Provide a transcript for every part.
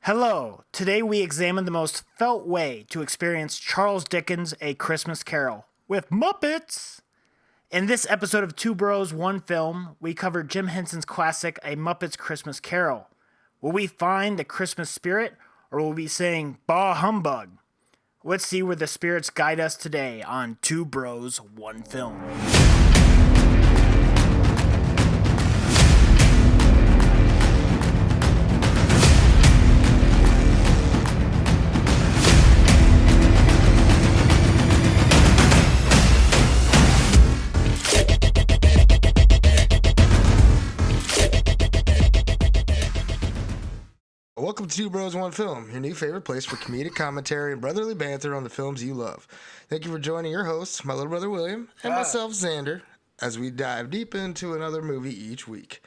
Hello. Today we examine the most felt way to experience Charles Dickens' A Christmas Carol with Muppets. In this episode of Two Bros, One Film, we cover Jim Henson's classic A Muppet's Christmas Carol. Will we find the Christmas spirit, or will we be saying, bah humbug? Let's see where the spirits guide us today on Two Bros, One Film. Welcome to Two Bros, One Film, your new favorite place for comedic commentary and brotherly banter on the films you love. Thank you for joining your hosts, my little brother William, and myself, Xander, as we dive deep into another movie each week.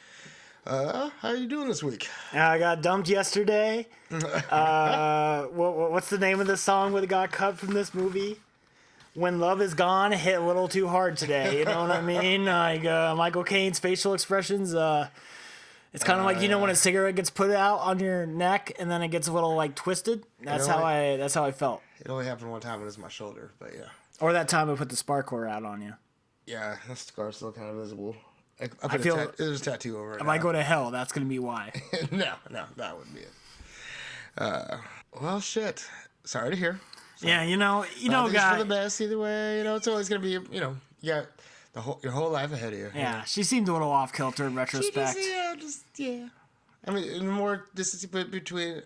How are you doing this week? I got dumped yesterday. What's the name of the song that got cut from this movie? When Love Is Gone hit a little too hard today. You know what I mean? Like Michael Caine's facial expressions. It's kind of like, when a cigarette gets put out on your neck and then it gets a little like twisted. That's how I felt. It only happened one time when it was my shoulder, but yeah. Or that time I put the sparkler out on you. Yeah, that scar's still kind of visible. I feel there's a tattoo over it. If I go to hell, that's gonna be why. No, that wouldn't be it. Well, shit. Sorry to hear. Yeah, guy. For the best either way. It's always gonna be, you got your whole life ahead of you. Yeah, she seemed a little off kilter in retrospect. Yeah. I mean, more distance between,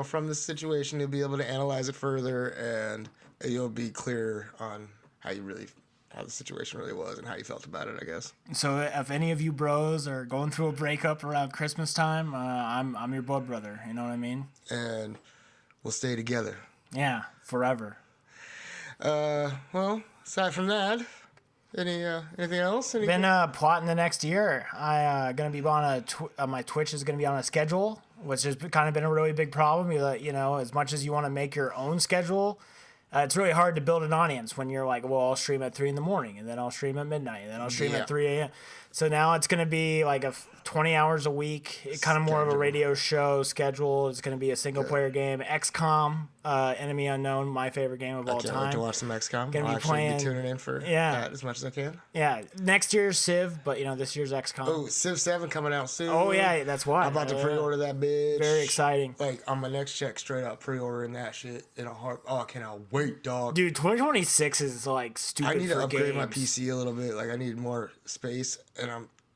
from this situation, you'll be able to analyze it further, and you'll be clear on how the situation really was and how you felt about it, I guess. So, if any of you bros are going through a breakup around Christmas time, I'm your blood brother. You know what I mean? And we'll stay together. Yeah, forever. Well, aside from that. Anything else? Been plotting the next year. I gonna be on my Twitch is gonna be on a schedule, which has kind of been a really big problem. As much as you want to make your own schedule, it's really hard to build an audience when you're like, well, I'll stream at 3 a.m, and then I'll stream at midnight, and then I'll stream at 3 a.m. So now it's gonna be like 20 hours a week, kind of more of a radio show schedule. It's gonna be a single player game. XCOM, Enemy Unknown, my favorite game of all time. I can't wait to watch some XCOM. Gonna I'll be playing. Be tuning in for that as much as I can. Yeah, next year's Civ, but this year's XCOM. Oh, Civ 7 coming out soon. Oh yeah, that's why. I'm about to pre-order that bitch. Very exciting. Like on my next check, straight up pre-ordering that shit in a heart. Oh, I cannot wait, dog. Dude, 2026 is like stupid. I need to upgrade games. my PC a little bit. Like I need more space, and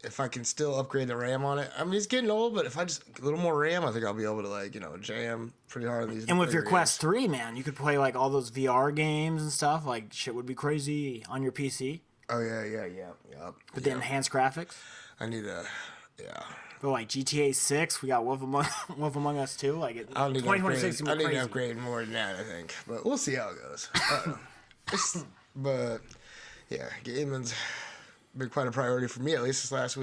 if I can still upgrade the RAM on it. I mean, it's getting old, but if I just a little more RAM, I think I'll be able to jam pretty hard on these. And with your Quest 3, man, you could play like all those VR games and stuff. Like shit would be crazy on your PC. Oh yeah. With the enhanced graphics. I need But like GTA 6, we got Wolf Among Us 2. Like 2026 I need to upgrade more than that, I think. But we'll see how it goes. But yeah, gaming's been quite a priority for me, at least this last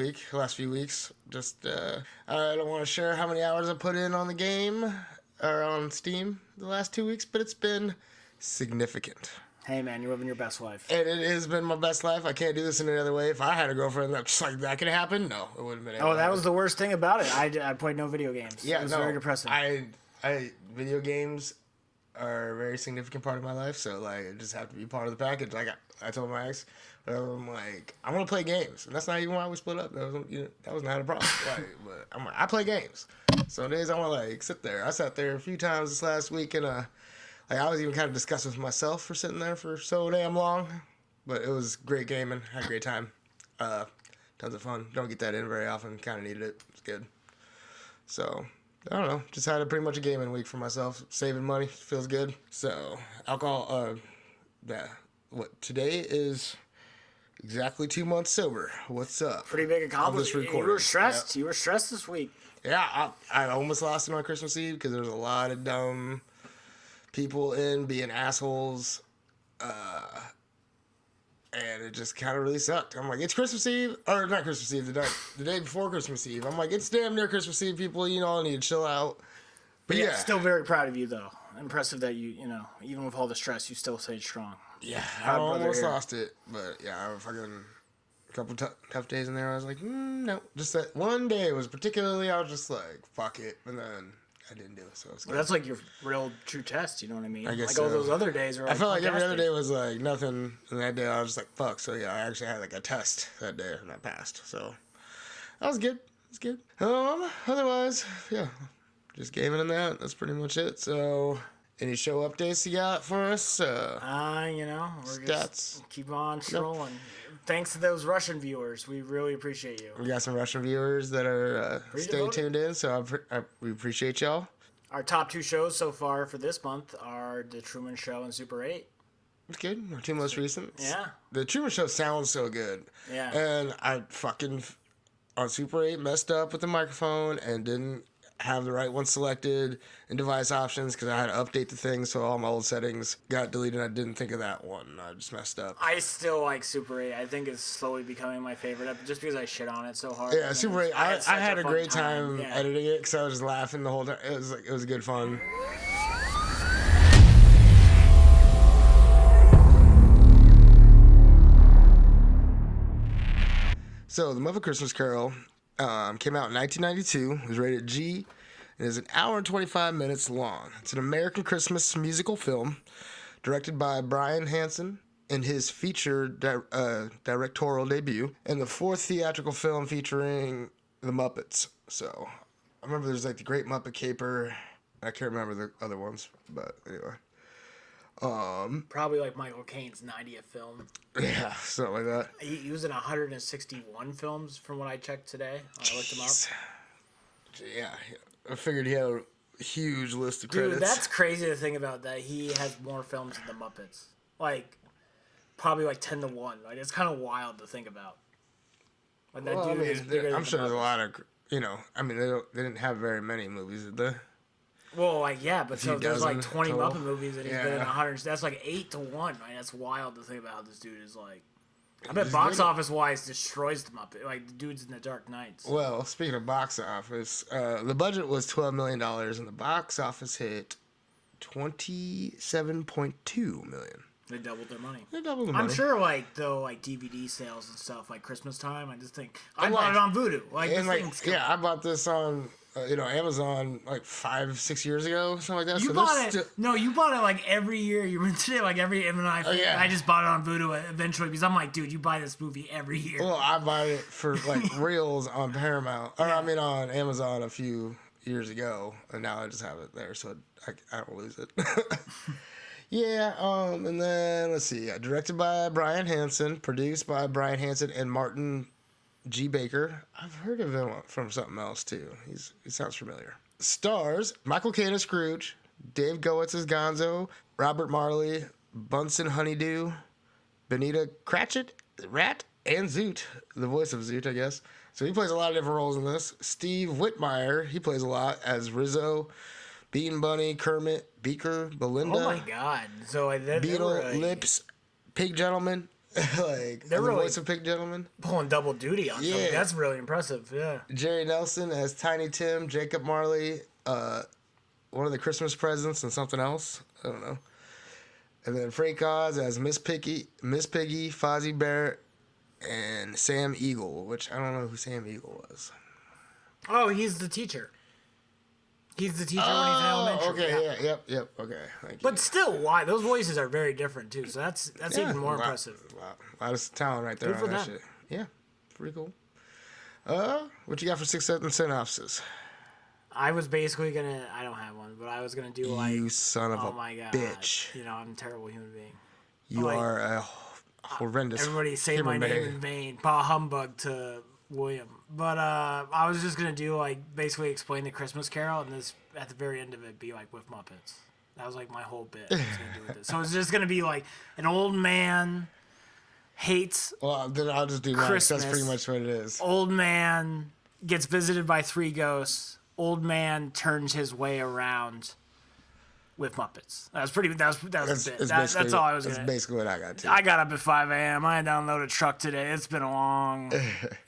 few weeks. Just I don't want to share how many hours I put in on the game or on Steam the last 2 weeks, but it's been significant. Hey man, you're living your best life. And it has been my best life. I can't do this in any other way. If I had a girlfriend that could happen, no, it wouldn't have been. That was the worst thing about it. I played no video games. Yeah, it was very depressing. Video games are a very significant part of my life, so it just have to be part of the package. Like I told my ex, I'm like, I want to play games, and that's not even why we split up. That was not a problem. But I'm like, I play games. Some days I want to sit there. I sat there a few times this last week, and I was even kind of disgusted with myself for sitting there for so damn long. But it was great gaming. Had a great time. Tons of fun. Don't get that in very often. Kind of needed it. It's good. So I don't know. Just had pretty much a gaming week for myself. Saving money. Feels good. So alcohol. Today is exactly 2 months sober. What's up? Pretty big accomplishment. You were stressed. Yep. You were stressed this week. Yeah, I almost lost it on Christmas Eve because there was a lot of dumb people being assholes. And it just kind of really sucked. I'm like, it's Christmas Eve, or not Christmas Eve, the day before Christmas Eve. I'm like, it's damn near Christmas Eve, people. I need to chill out. But yeah, still very proud of you though. Impressive that you even with all the stress, you still stayed strong. Yeah, I almost lost it, but yeah, I fucking a couple tough days in there. I was like, no, just that one day was particularly. I was just like, fuck it, and then I didn't do it, so it's good. Well, that's like your real true test. You know what I mean? I guess like all so. those other days are. Like I felt like every other days. day was like nothing, and that day I was just like, fuck. So yeah, I actually had like a test that day, and I passed. So that was good. It's good. Otherwise, yeah, just gaming in that. That's pretty much it. So, any show updates you got for us? You know, we're Stats. just keep on strolling. Thanks to those Russian viewers. We really appreciate you. We got some Russian viewers that are stay tuned in, so we appreciate y'all. Our top 2 shows so far for this month are The Truman Show and Super 8. It's good. Our 2 most recent. Yeah. The Truman Show sounds so good. Yeah. And I fucking, on Super 8, messed up with the microphone and didn't have the right one selected in device options because I had to update the thing, so all my old settings got deleted. I didn't think of that one. I just messed up. I still like Super 8. I think it's slowly becoming my favorite just because I shit on it so hard. Yeah, Super 8. I had a great time yeah. editing it because I was just laughing the whole time. It was good fun. So, The Muppet Christmas Carol came out in 1992. It was rated G. It is an hour and 25 minutes long. It's an American Christmas musical film directed by Brian Hansen in his feature directorial debut, and the 4th theatrical film featuring the Muppets. So, I remember there's like the Great Muppet Caper. I can't remember the other ones, but anyway. Probably like Michael Caine's 90th film. Yeah, something like that. He was in 161 films from what I checked today. I looked him up. Yeah, I figured he had a huge list of credits. Dude, that's crazy to think about that he has more films than the Muppets. Like, probably like 10 to 1. Like, it's kind of wild to think about. Like, that dude is bigger than I'm sure the there's a Muppets. lot of, I mean, they didn't have very many movies, did they? Well, like, yeah, but so there's like 20 total. Muppet movies and he's been in 100. That's like 8 to 1, right? That's wild to think about how this dude is like. I bet box office wise destroys the Muppet. Like, the dude's in the Dark Knight. So. Well, speaking of box office, the budget was $12 million and the box office hit $27.2 million. They doubled their money. They doubled the money. I'm sure, like, though, like, DVD sales and stuff, like, Christmas time, I just think, I bought it on Vudu. Like, this thing's cool. I bought this on, Amazon, like, 5-6 years ago, something like that. You bought it, no, you bought it, like, every year. You rented it, like, every, and I just bought it on Vudu eventually, because I'm like, dude, you buy this movie every year. Well, I bought it for, like, reels on Paramount, or, Yeah. I mean, on Amazon a few years ago, and now I just have it there, so I don't lose it. Yeah, and then, let's see, directed by Brian Hansen, produced by Brian Hansen and Martin G. Baker. I've heard of him from something else, too. He sounds familiar. Stars, Michael Caine as Scrooge, Dave Goetz as Gonzo, Robert Marley, Bunsen Honeydew, Benita Cratchit, Rat, and Zoot, the voice of Zoot, I guess. So he plays a lot of different roles in this. Steve Whitmire, he plays a lot as Rizzo, Bean Bunny, Kermit, Beaker, Belinda. Oh my god! So Beetle, Lips, Pig Gentleman, like they're the really voice of Pig Gentleman. pulling double duty on something. That's really impressive. Yeah. Jerry Nelson as Tiny Tim, Jacob Marley, one of the Christmas presents, and something else. I don't know. And then Frank Oz as Miss Piggy, Fozzie Bear, and Sam Eagle, which I don't know who Sam Eagle was. Oh, he's the teacher. He's the teacher when he's in elementary. Okay, yep, okay. Thank you. But still, why? Those voices are very different, too. So that's even more impressive. Wow. A lot of talent right there Good for on that them. shit. Yeah, pretty cool. What you got for 6 sentence synopsis? I was basically gonna. I don't have one, but I was gonna do like. You son of oh a my god! bitch. You know, I'm a terrible human being. You like, are a horrendous Everybody say my human name being. in vain. Bah humbug to William. But I was just gonna do like basically explain the Christmas Carol, and this at the very end of it be like with Muppets. That was like my whole bit. I was gonna do with this. So it's just gonna be like an old man hates Well, then I'll just do mine. Christmas. That's pretty much what it is. old man gets visited by 3 ghosts. Old man turns his way around with Muppets. That was pretty. That was the bit. That's all I was That's gonna. basically what I got too. I got up at 5 a.m. I had to unload a truck today. It's been a long.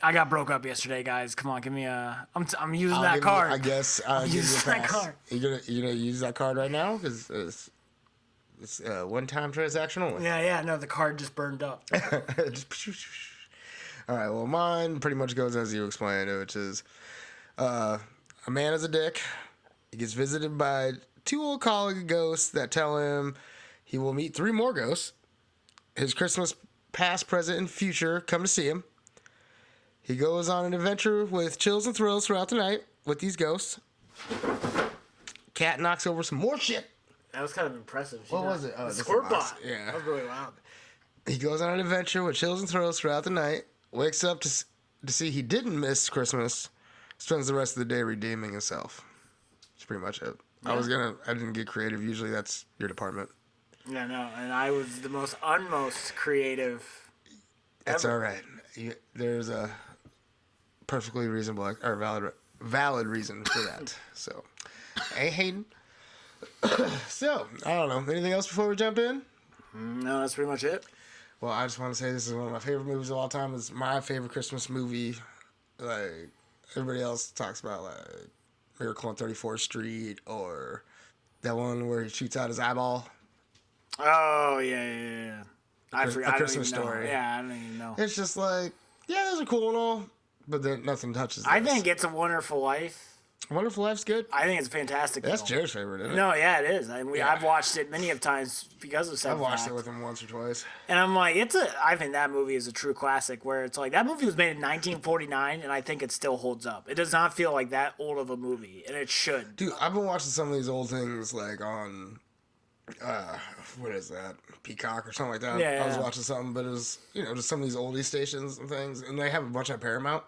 I got broke up yesterday, guys. Come on, give me a. I'm using I'll that give card. You, I guess I'll give you a Use that pass. card. You gonna use that card right now because it's a one-time transaction only. Yeah. No, the card just burned up. All right. Well, mine pretty much goes as you explained it, which is a man is a dick. He gets visited by 2 old college ghosts that tell him he will meet 3 more ghosts. His Christmas past, present, and future come to see him. He goes on an adventure with chills and thrills throughout the night with these ghosts. Cat knocks over some more shit. That was kind of impressive. What was it? The squirt bot. Yeah. That was really loud. He goes on an adventure with chills and thrills throughout the night. Wakes up to see he didn't miss Christmas. Spends the rest of the day redeeming himself. That's pretty much it. Yeah. I didn't get creative. Usually that's your department. No, and I was the unmost creative. That's all right. There's a perfectly reasonable or valid reason for that. So, hey Hayden. So, I don't know. Anything else before we jump in? No, that's pretty much it. Well, I just want to say this is one of my favorite movies of all time. It's my favorite Christmas movie. Like, everybody else talks about, like, Miracle on 34th Street or that one where he shoots out his eyeball. Oh, yeah. I forgot. A Christmas Story. Yeah, I don't even know. It's just like, yeah, those are cool and all, but then nothing touches this. I think It's a Wonderful Life. Wonderful Life's good. I think it's fantastic. That's Jared's favorite, isn't it? No, yeah, it is. I've watched it many of times because of Seven I've watched Fact. it with him once or twice. And I'm like, I think that movie is a true classic where it's like, that movie was made in 1949 and I think it still holds up. It does not feel like that old of a movie, and it should. Dude, I've been watching some of these old things like on, what is that? Peacock or something like that. Yeah. I was watching something, but it was, just some of these oldie stations and things, and they have a bunch on Paramount.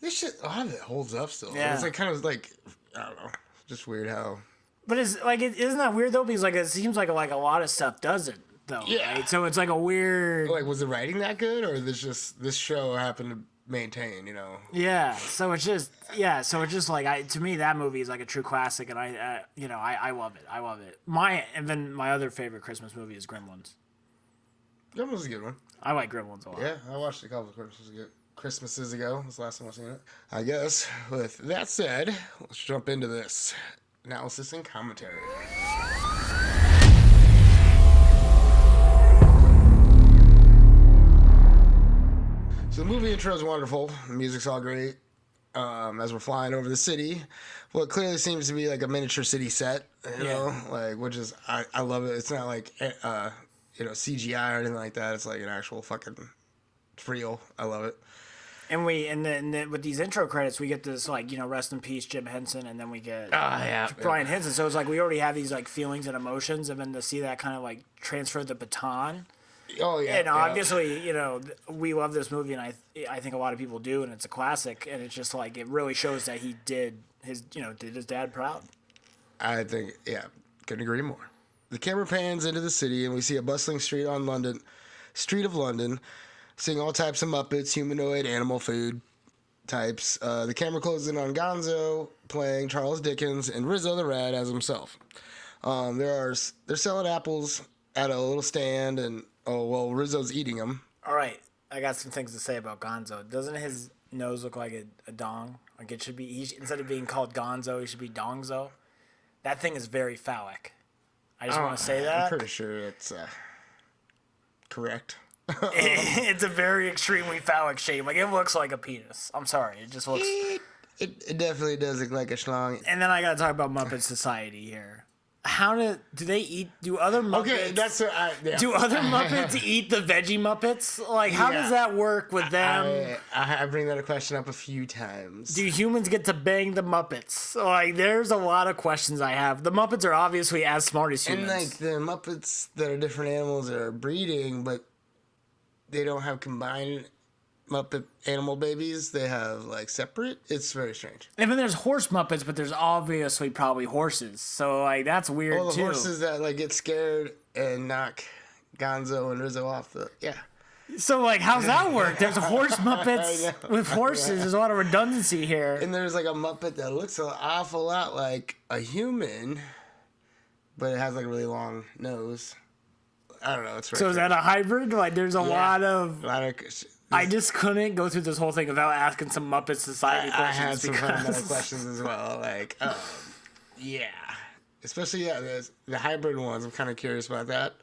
This shit, a lot of it holds up still. Yeah. It's like kind of like, I don't know, just weird how. But it's like, isn't that weird though? Because like it seems like a lot of stuff doesn't though. Yeah. Right? So it's like a weird. Like, was the writing that good, or this show happened to maintain? Yeah. So it's just like to me that movie is like a true classic, and I love it. I love it. My other favorite Christmas movie is Gremlins. Gremlins is a good one. I like Gremlins a lot. Yeah, I watched it a couple of Christmases ago. That's the last time I've seen it. I guess, with that said, let's jump into this. Analysis and commentary. So the movie intro is wonderful. The music's all great. As we're flying over the city, what clearly seems to be like a miniature city set, which is, I love it. It's not like, CGI or anything like that. It's like an actual fucking, it's real. I love it. And then with these intro credits, we get this rest in peace Jim Henson, and then we get Brian Henson. So it's like we already have these like feelings and emotions, and then to see that kind of like transfer the baton. Oh yeah. And obviously, we love this movie, and I think a lot of people do, and it's a classic. And it's just like it really shows that he did his dad proud. I think couldn't agree more. The camera pans into the city, and we see a bustling street of London. Seeing all types of Muppets, humanoid, animal food types. The camera closes in on Gonzo playing Charles Dickens and Rizzo the Rat as himself. They're selling apples at a little stand, and Rizzo's eating them. All right, I got some things to say about Gonzo. Doesn't his nose look like a dong? Like it should be. Instead of being called Gonzo, he should be Dongzo. That thing is very phallic. I just want to say that. I'm pretty sure it's correct. It's a very extremely phallic shape. Like, it looks like a penis. I'm sorry. It just looks... It definitely does look like a schlong. And then I gotta talk about Muppet Society here. Do they eat... Do other Muppets... Okay, that's what Do other Muppets eat the veggie Muppets? Like, how does that work with them? I bring that question up a few times. Do humans get to bang the Muppets? Like, there's a lot of questions I have. The Muppets are obviously as smart as humans. And, like, the Muppets that are different animals are breeding, but they don't have combined Muppet animal babies. They have, like, separate. It's very strange. And then there's horse Muppets, but there's obviously probably horses. So, like, that's weird, too. too. Horses that, like, get scared and knock Gonzo and Rizzo off the... Yeah. So, like, how's that work? There's horse Muppets with horses. There's a lot of redundancy here. And there's, like, a Muppet that looks an awful lot like a human, but it has, like, a really long nose. I don't know. It's so is that a hybrid? Like, there's a lot of... I just couldn't go through this whole thing without asking some Muppet Society questions. I had some fundamental questions as well. Like, especially the hybrid ones. I'm kind of curious about that.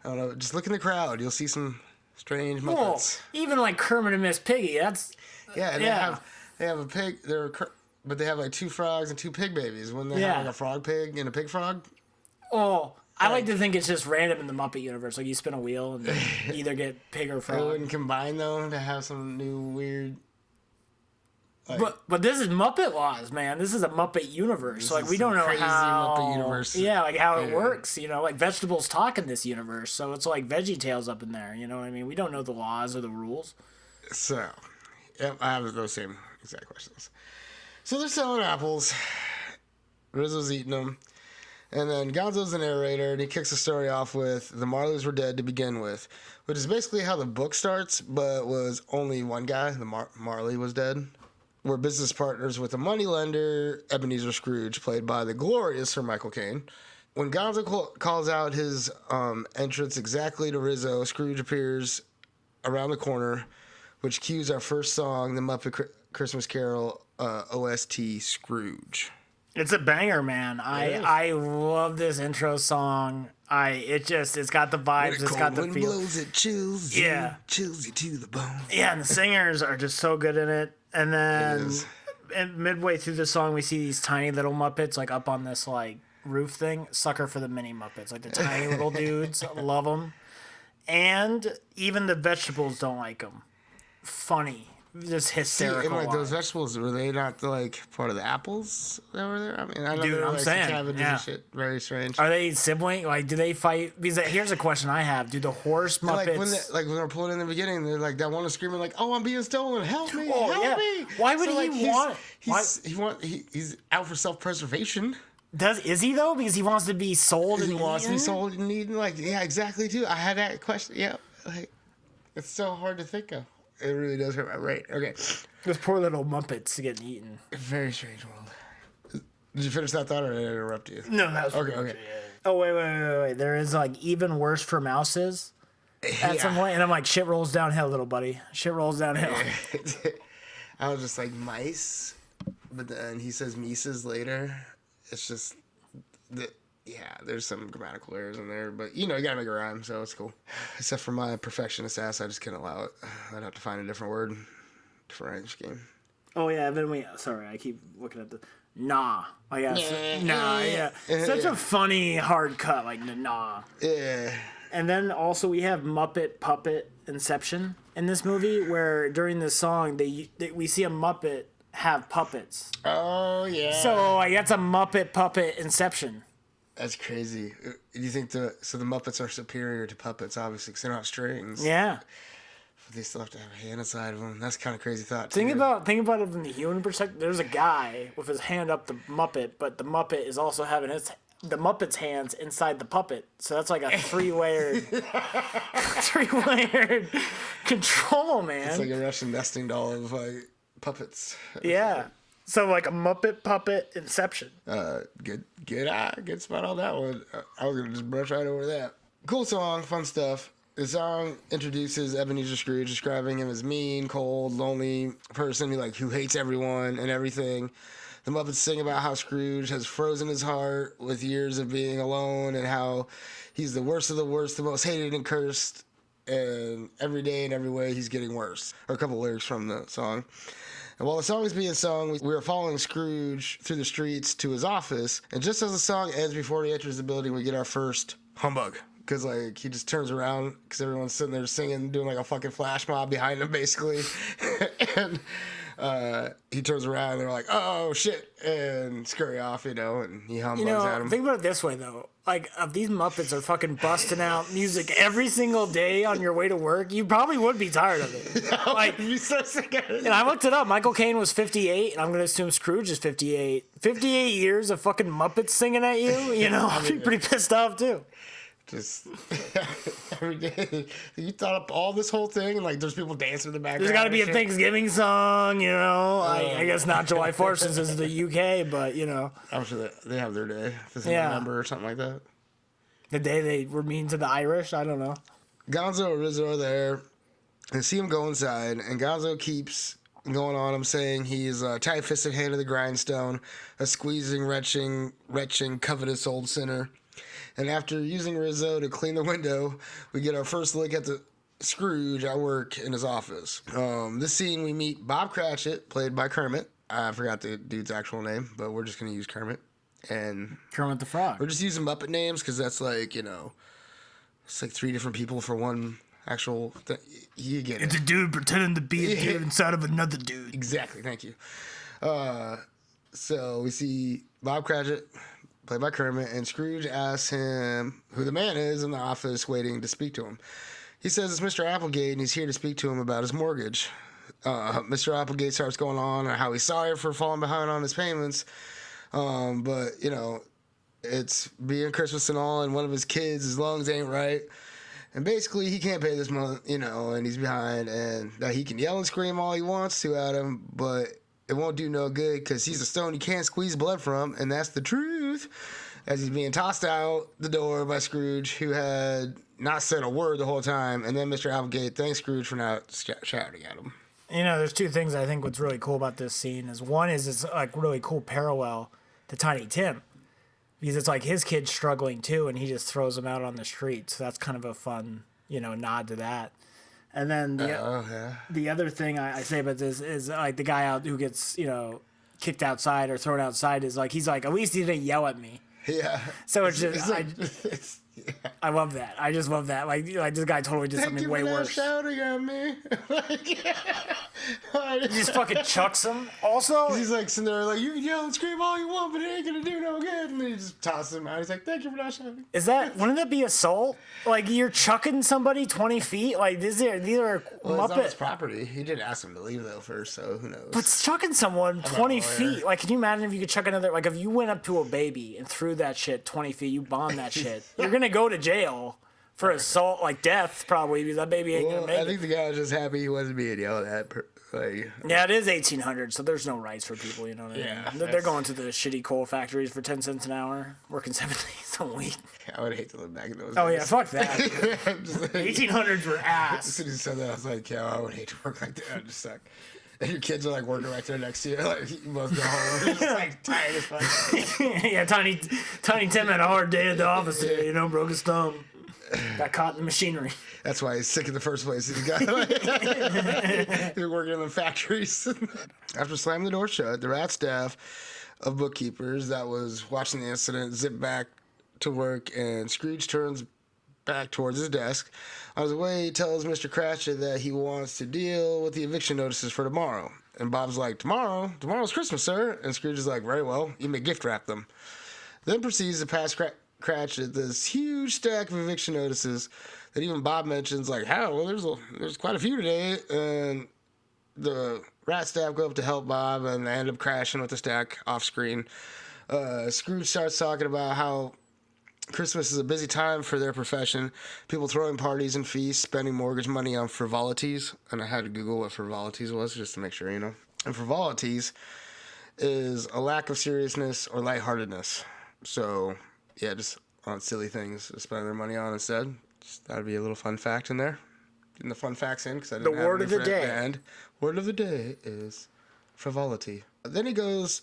I don't know. Just look in the crowd. You'll see some strange Muppets. Even like Kermit and Miss Piggy. That's and they have a pig. but they have like 2 frogs and 2 pig babies. Wouldn't they have like a frog pig and a pig frog? Oh, I like to think it's just random in the Muppet universe. Like you spin a wheel and you either get pig or frog. They wouldn't combine though to have some new weird. Like, but this is Muppet laws, man. This is a Muppet universe. So, like we don't know crazy how. Muppet universe. Yeah, like how it works. You know, like vegetables talk in this universe. So it's like VeggieTales up in there. You know what I mean? We don't know the laws or the rules. So, yep, I have those same exact questions. So they're selling apples. Rizzo's eating them. And then Gonzo's the narrator, and he kicks the story off with the Marleys were dead to begin with, which is basically how the book starts, but was only one guy, the Marley was dead. We're business partners with a moneylender, Ebenezer Scrooge, played by the glorious Sir Michael Caine. When Gonzo calls out his entrance exactly to Rizzo, Scrooge appears around the corner, which cues our first song, the Muppet Christmas Carol OST, Scrooge. It's a banger, man. I love this intro song. It's got the vibes. It's got the feel. Blows, it chills you, chills you to the bone. Yeah, and the singers are just so good in it. And then midway through the song, we see these tiny little Muppets like up on this like roof thing. Sucker for the mini Muppets, like the tiny little dudes. Love them. And even the vegetables don't like them. Funny. Just hysterical. See, and like those vegetables, were they not like part of the apples that were there? I mean, I know Dude, they're I'm like saying, cabbages and shit. Very strange. Are they sibling? Like, do they fight? Because here's a question I have: do the horse Muppets? Like when they're pulling in the beginning, they're like that one is screaming like, "Oh, I'm being stolen! Help me! Oh, help me!" Why would he want? He's out for self-preservation. Is he though? Because he wants to be sold and he wants to be sold and eaten. Like, yeah, exactly. Too. I had that question. Yeah, like it's so hard to think of. It really does hurt my brain. Okay. Those poor little Muppets getting eaten. Very strange world. Did you finish that thought, or did I interrupt you? No, that was okay. Oh wait. There is like even worse for mouses at some point, and I'm like, shit rolls downhill, little buddy. Shit rolls downhill. I was just like mice, but then he says mices later. It's just there's some grammatical errors in there, but you gotta make a rhyme, so it's cool. Except for my perfectionist ass, I just couldn't allow it. I'd have to find a different word for writing scheme. Oh yeah, then sorry, I keep looking at the nah. I guess yeah. Such a funny hard cut, like the nah. Yeah. And then also we have Muppet Puppet Inception in this movie, where during the song we see a Muppet have puppets. Oh yeah. So like that's a Muppet Puppet Inception. That's crazy. Do you think the Muppets are superior to puppets, obviously, because they don't have strings? Yeah. But they still have to have a hand inside of them. That's kind of crazy thought. Think about it from the human perspective. There's a guy with his hand up the Muppet, but the Muppet is also having the Muppet's hands inside the puppet. So that's like a three-layered control, man. It's like a Russian nesting doll of like puppets. Yeah. So like a Muppet Puppet Inception. Good spot on that one. I was gonna just brush right over that. Cool song, fun stuff. The song introduces Ebenezer Scrooge, describing him as mean, cold, lonely person who hates everyone and everything. The Muppets sing about how Scrooge has frozen his heart with years of being alone, and how he's the worst of the worst, the most hated and cursed, and every day and every way he's getting worse. Or a couple lyrics from the song. And while the song is being sung, we are following Scrooge through the streets to his office. And just as the song ends, before he enters the building, we get our first humbug. Because, he just turns around, because everyone's sitting there singing, doing, a fucking flash mob behind him, basically. And he turns around, and they're like, oh, shit, and scurry off, and he humbugs at him. Think about it this way, though. If these Muppets are fucking busting out music every single day on your way to work, you probably would be tired of it. You're so sick of it. And I looked it up. Michael Caine was 58, and I'm going to assume Scrooge is 58. 58 years of fucking Muppets singing at you, I'd be pretty pissed off, too. Just every day. You thought up all this whole thing, and there's people dancing in the background. There's got to be a Thanksgiving song, I guess not July 4th since this is the UK, but I'm sure they have their day. If it's in November or something like that. The day they were mean to the Irish, I don't know. Gonzo and Rizzo are there, and see him go inside, and Gonzo keeps going on him, saying he's a tight-fisted hand of the grindstone, a squeezing, retching, covetous old sinner. And after using Rizzo to clean the window, we get our first look at the Scrooge at work in his office. This scene, we meet Bob Cratchit, played by Kermit, I forgot the dude's actual name, but we're just gonna use Kermit. And Kermit the Frog. we're just using Muppet names because that's like, it's like 3 different people for one actual thing. You get it. It's a dude pretending to be a dude inside of another dude. Exactly. Thank you. So we see Bob Cratchit, played by Kermit, and Scrooge asks him who the man is in the office waiting to speak to him. He says it's Mr. Applegate, and he's here to speak to him about his mortgage. Mr. Applegate starts going on how he's sorry for falling behind on his payments. But, it's being Christmas and all, and one of his kids, his lungs ain't right. And basically, he can't pay this month, and he's behind, and that he can yell and scream all he wants to at him, but it won't do no good because he's a stone you can't squeeze blood from, and that's the truth. As he's being tossed out the door by Scrooge, who had not said a word the whole time, and then Mr. Applegate thanks Scrooge for not shouting at him. There's 2 things I think what's really cool about this scene is one is it's like really cool parallel to Tiny Tim. Because it's like his kid's struggling too, and he just throws him out on the street. So that's kind of a fun, nod to that. And then the other thing I say about this is like the guy out who gets, kicked outside or thrown outside is like, he's like, at least he didn't yell at me. Yeah. So it's just, I love that. I just love that. Like this guy totally did something way worse. Shouting at me. He just fucking chucks him. Also, he's like sitting there like, you can yell and scream all you want, but it ain't gonna do no good. And then he just tosses him out. He's like, thank you for not shouting. Wouldn't that be assault? Like you're chucking somebody 20 feet? Like these are Well, it's not his Muppet. property. He did ask him to leave though first, so who knows? But chucking someone 20 feet, like, can you imagine if you could chuck another, like, if you went up to a baby and threw that shit 20 feet, you bombed that shit, you're gonna go to jail for assault, like death, probably, because that baby ain't gonna make I think it. the guy was just happy he wasn't being yelled at. Yeah, it is 1800, so there's no rights for people, you know what I mean? Yeah, They're going to the shitty coal factories for 10 cents an hour, working 7 days a week. I would hate to live back in those days. Oh, yeah, fuck that. I'm just like, 1800s were as ass. soon as you said that, I was like, yeah, I would hate to work like that. I just suck. And your kids are like working right there next to you. Like, you both go home. You're just like tired as fuck. Yeah, Tiny Tim had a hard day at the office today, broke his thumb. Got caught in the machinery. That's why he's sick in the first place. He's got he's working in the factories. After slamming the door shut, the rat staff of bookkeepers that was watching the incident zip back to work, and Scrooge turns back towards his desk. On his way, he tells Mr. Cratchit that he wants to deal with the eviction notices for tomorrow. And Bob's like, tomorrow? Tomorrow's Christmas, sir. And Scrooge is like, very well, you may gift wrap them. Then proceeds to pass Cratchit this huge stack of eviction notices that even Bob mentions, like, how? Well, there's quite a few today. And the rat staff go up to help Bob, and they end up crashing with the stack off screen. Scrooge starts talking about how Christmas is a busy time for their profession. People throwing parties and feasts, spending mortgage money on frivolities. And I had to Google what frivolities was just to make sure, And frivolities is a lack of seriousness or lightheartedness. So, yeah, just on silly things to spend their money on instead. Just that'd be a little fun fact in there. Getting the fun facts in because I didn't have word any of the for that day. band. Word of the day is frivolity. Then he goes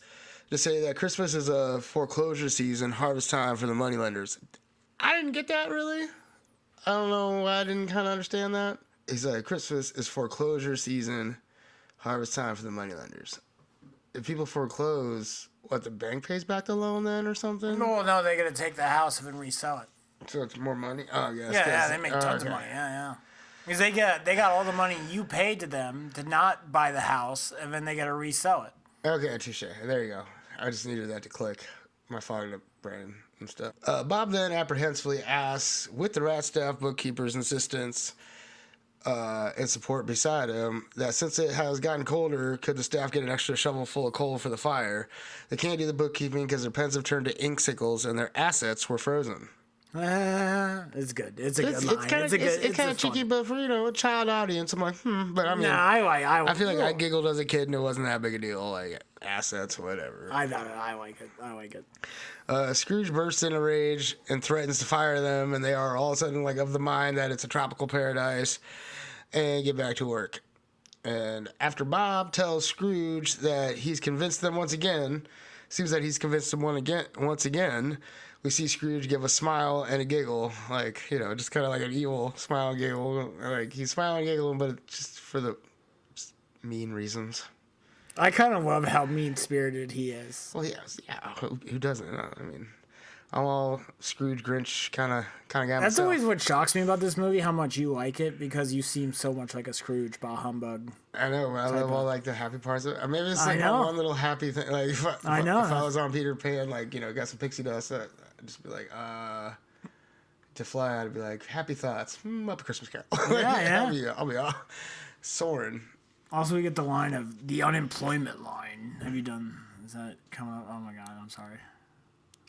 to say that Christmas is a foreclosure season, harvest time for the moneylenders. I didn't get that really. I don't know why I didn't kind of understand that. He's like, Christmas is foreclosure season, harvest time for the moneylenders. If people foreclose, what, the bank pays back the loan then or something? No, they're going to take the house and resell it. So it's more money? Oh, yes. Yeah, they make tons of money. Yeah. Because they got all the money you paid to them to not buy the house, and then they got to resell it. Okay, touche. There you go. I just needed that to click. My fogged up brain and stuff. Bob then apprehensively asks, with the rat staff, bookkeeper's assistants, and support beside him, that since it has gotten colder, could the staff get an extra shovel full of coal for the fire? They can't do the bookkeeping because their pens have turned to ink sickles and their assets were frozen. It's good. It's a good line. It's kind of cheeky, but for a child audience, I'm like, But I mean, I feel like I giggled as a kid, and it wasn't that big a deal. Like assets, whatever. I like it. Scrooge bursts in a rage and threatens to fire them, and they are all of a sudden like of the mind that it's a tropical paradise, and get back to work. And after Bob tells Scrooge that he's convinced them once again, seems that he's convinced them once again. We see Scrooge give a smile and a giggle, like, just kind of like an evil smile and giggle. Like, he's smiling and giggling, but just for the mean reasons. I kind of love how mean-spirited he is. Well, yeah. Who doesn't? I mean, I'm all Scrooge Grinch kind of guy. That's myself. always what shocks me about this movie, how much you like it, because you seem so much like a Scrooge, bah humbug. I know. I love all like the happy parts of it. Maybe it's like know. one little happy thing. Like if I know. If I was on Peter Pan, like got some pixie dust, I'd just be like, to fly, I'd be like, happy thoughts, Muppet Christmas Carol. Yeah. I'll be all soaring. Also, we get the line of the unemployment line. Have you done? Is that coming up? Oh my god, I'm sorry.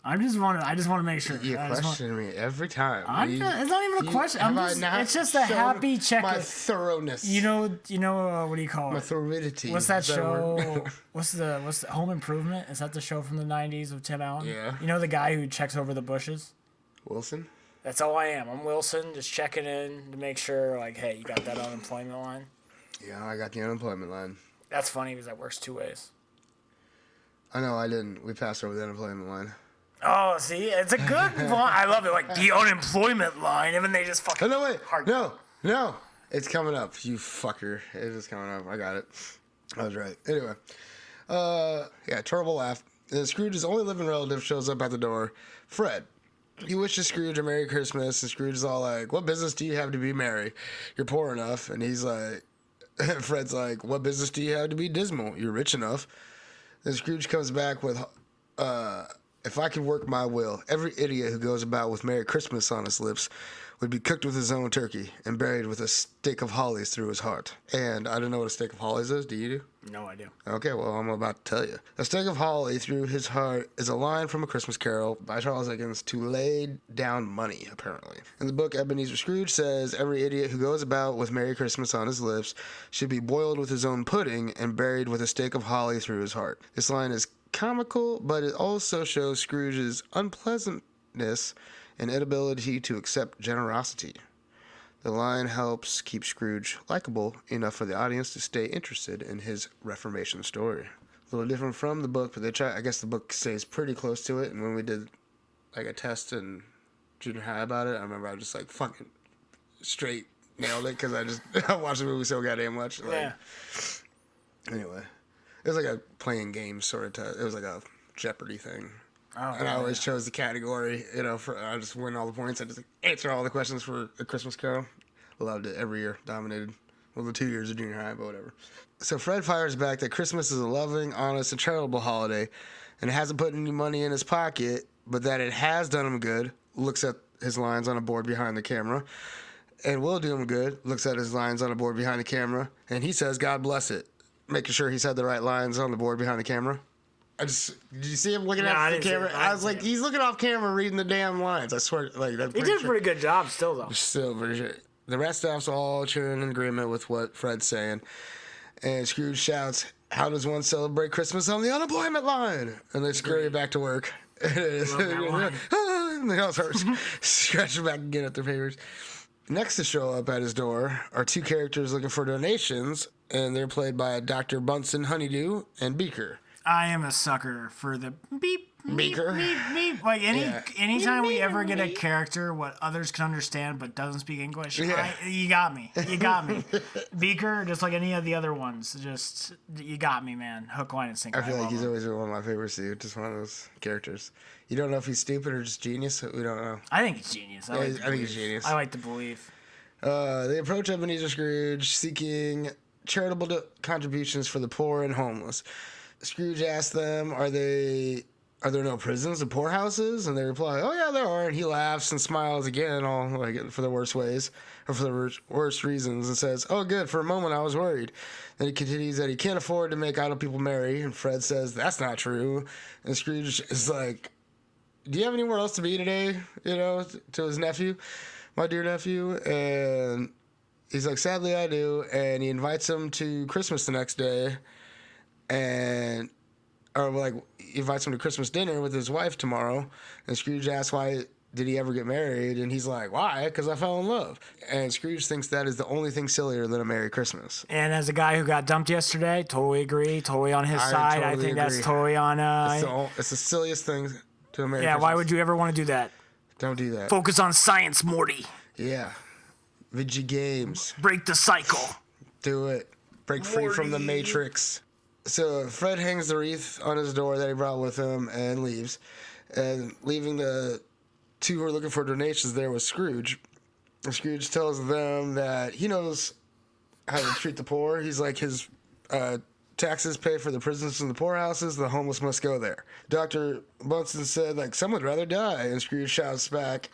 I just want to make sure. You question me every time. It's not even a question. It's just a happy check. My thoroughness. You know. What do you call it? My thoroughness. What's that show? what's the Home Improvement? Is that the show from the '90s of Tim Allen? Yeah. You know the guy who checks over the bushes? Wilson. That's all I am. I'm Wilson, just checking in to make sure, like, hey, you got that unemployment line? Yeah, I got the unemployment line. That's funny because that works two ways. I know, I didn't. We passed over the unemployment line. Oh, see? It's a good line. I love it. Like, the unemployment line. And then they just fucking... Oh, no, wait. No. It's coming up, you fucker. It is coming up. I got it. I was right. Anyway. Terrible laugh. And Scrooge's only living relative shows up at the door. Fred. He wishes Scrooge a Merry Christmas, and Scrooge is all like, what business do you have to be merry? You're poor enough. And he's like... Fred's like, what business do you have to be dismal? You're rich enough. Then Scrooge comes back with... if I could work my will, every idiot who goes about with Merry Christmas on his lips would be cooked with his own turkey and buried with a stake of hollies through his heart. And I don't know what a stake of hollies is. Do you do? No idea. Okay, well, I'm about to tell you. A stake of holly through his heart is a line from A Christmas Carol by Charles Dickens to lay down money, apparently. In the book, Ebenezer Scrooge says every idiot who goes about with Merry Christmas on his lips should be boiled with his own pudding and buried with a stake of holly through his heart. This line is comical, but it also shows Scrooge's unpleasantness and inability to accept generosity. The line helps keep Scrooge likable enough for the audience to stay interested in his Reformation story. A little different from the book, but I guess the book stays pretty close to it. And when we did like a test in junior high about it, I remember I just like fucking straight nailed it because I watched the movie so goddamn much. Like, anyway, it was like a playing game sort of test. It was like a Jeopardy thing. Oh, and I always chose the category, I just win all the points. I just answer all the questions for A Christmas Carol. Loved it every year. Dominated. Well, the 2 years of junior high, but whatever. So Fred fires back that Christmas is a loving, honest, and charitable holiday, and it hasn't put any money in his pocket, but that it has done him good. Looks at his lines on a board behind the camera. And will do him good. Looks at his lines on a board behind the camera, and he says, God bless it. Making sure he said the right lines on the board behind the camera. Did you see him looking at the camera? I was like, he's looking off camera reading the damn lines. I swear, like that. He did a pretty good job, still though. Still pretty sure. The rest of us all cheering in agreement with what Fred's saying, and Scrooge shouts, "How does one celebrate Christmas on the unemployment line?" And they scurry back to work. And the house hurts, scratching back again at their papers. Next to show up at his door are two characters looking for donations, and they're played by Dr. Bunsen Honeydew and Beaker. I am a sucker for the beep, Beaker. beep, beep. Like anytime we ever get a character what others can understand but doesn't speak English, you got me. You got me. Beaker, just like any of the other ones, just you got me, man. Hook, line, and sinker. I feel like he's always been one of my favorites, dude. Just one of those characters. You don't know if he's stupid or just genius. We don't know. I think he's genius. I think he's genius. I like to believe. They approach Ebenezer Scrooge seeking charitable contributions for the poor and homeless. Scrooge asks them, are there no prisons and poorhouses? And they reply, oh yeah, there are. And he laughs and smiles again, all like for the worst ways, or for the worst reasons, and says, oh good, for a moment I was worried. Then he continues that he can't afford to make idle people merry, and Fred says, that's not true. And Scrooge is like, do you have anywhere else to be today? To his nephew, my dear nephew. And he's like, sadly I do. And he invites him to Christmas the next day. He invites him to Christmas dinner with his wife tomorrow. And Scrooge asks why did he ever get married, and he's like, why? Because I fell in love. And Scrooge thinks that is the only thing sillier than a Merry Christmas. And as a guy who got dumped yesterday, totally agree, totally on his side. I think that's totally on. It's the silliest thing to a Merry Christmas. Yeah, why would you ever want to do that? Don't do that. Focus on science, Morty. Yeah. Video games. Break the cycle. Do it. Break free from the Matrix. So Fred hangs the wreath on his door that he brought with him and leaves. And leaving the two who are looking for donations there with Scrooge. And Scrooge tells them that he knows how to treat the poor. He's like, his taxes pay for the prisons and the poorhouses. The homeless must go there. Dr. Bunsen said, like, some would rather die. And Scrooge shouts back,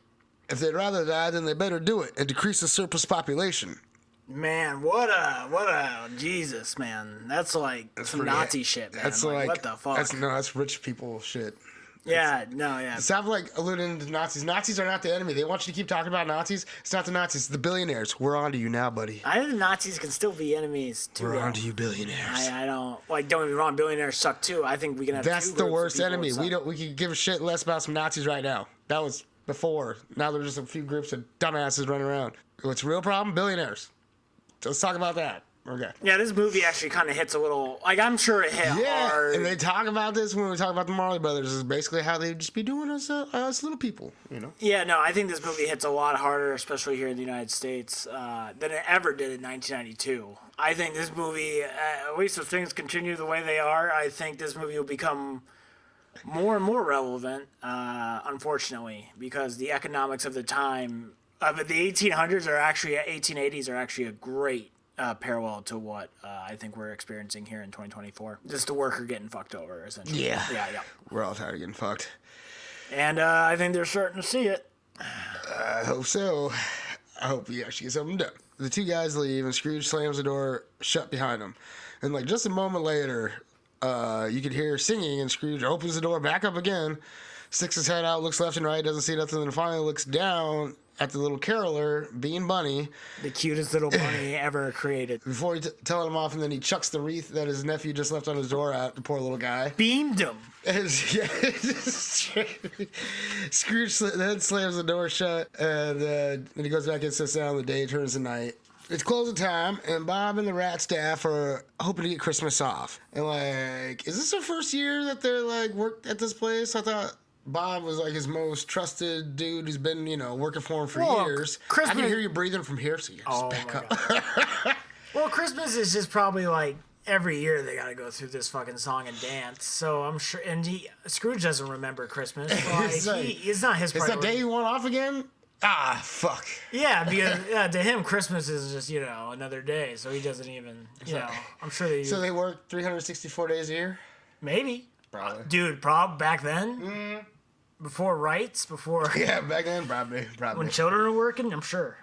if they'd rather die, then they better do it and decrease the surplus population. Man, what a Jesus, man. That's like some Nazi shit, man. That's like, what the fuck? That's rich people shit. Yeah, no, yeah. Stop like alluding to Nazis. Nazis are not the enemy. They want you to keep talking about Nazis. It's not the Nazis. It's the billionaires. We're on to you now, buddy. I think the Nazis can still be enemies too. We're on to you, billionaires. I don't like. Don't get me wrong. Billionaires suck too. I think we can have. That's the worst enemy. We can give a shit less about some Nazis right now. That was before. Now there's just a few groups of dumbasses running around. What's the real problem? Billionaires. So let's talk about that. Okay. Yeah, this movie actually kind of hits a little. Like, I'm sure it hit hard. And they talk about this when we talk about the Marley Brothers. Is basically how they just be doing us little people, you know. Yeah, no, I think this movie hits a lot harder, especially here in the United States, than it ever did in 1992. I think this movie, at least if things continue the way they are, I think this movie will become more and more relevant, unfortunately, because the economics of the time, of the 1800s are actually, 1880s are actually a great parallel to what I think we're experiencing here in 2024. Just the worker getting fucked over, essentially. Yeah. Yeah. We're all tired of getting fucked. And I think they're starting to see it. I hope so. I hope we actually get something done. The two guys leave, and Scrooge slams the door shut behind them. And like just a moment later, you could hear singing, and Scrooge opens the door back up again, sticks his head out, looks left and right, doesn't see nothing, and finally looks down at the little caroler, Bean Bunny. The cutest little bunny ever created. Before he telling him off, and then he chucks the wreath that his nephew just left on his door at the poor little guy. Beamed him. Scrooge then slams the door shut, and then he goes back and sits down. The day turns to night. It's closing time, and Bob and the rat staff are hoping to get Christmas off. And like, is this their first year that they're like worked at this place? I thought Bob was like his most trusted dude who's been, working for him for years. I can hear you breathing from here, so you just back up. Well, Christmas is just probably like every year they got to go through this fucking song and dance. So I'm sure, and Scrooge doesn't remember Christmas. Like, it's not his priority. It's that day you want off again? Ah, fuck. Yeah, because to him, Christmas is just, another day. So he doesn't even, I'm sure they... So they work 364 days a year? Maybe. Probably. Dude, back then? Before rights? Before... Yeah, back then, probably. When children are working, I'm sure.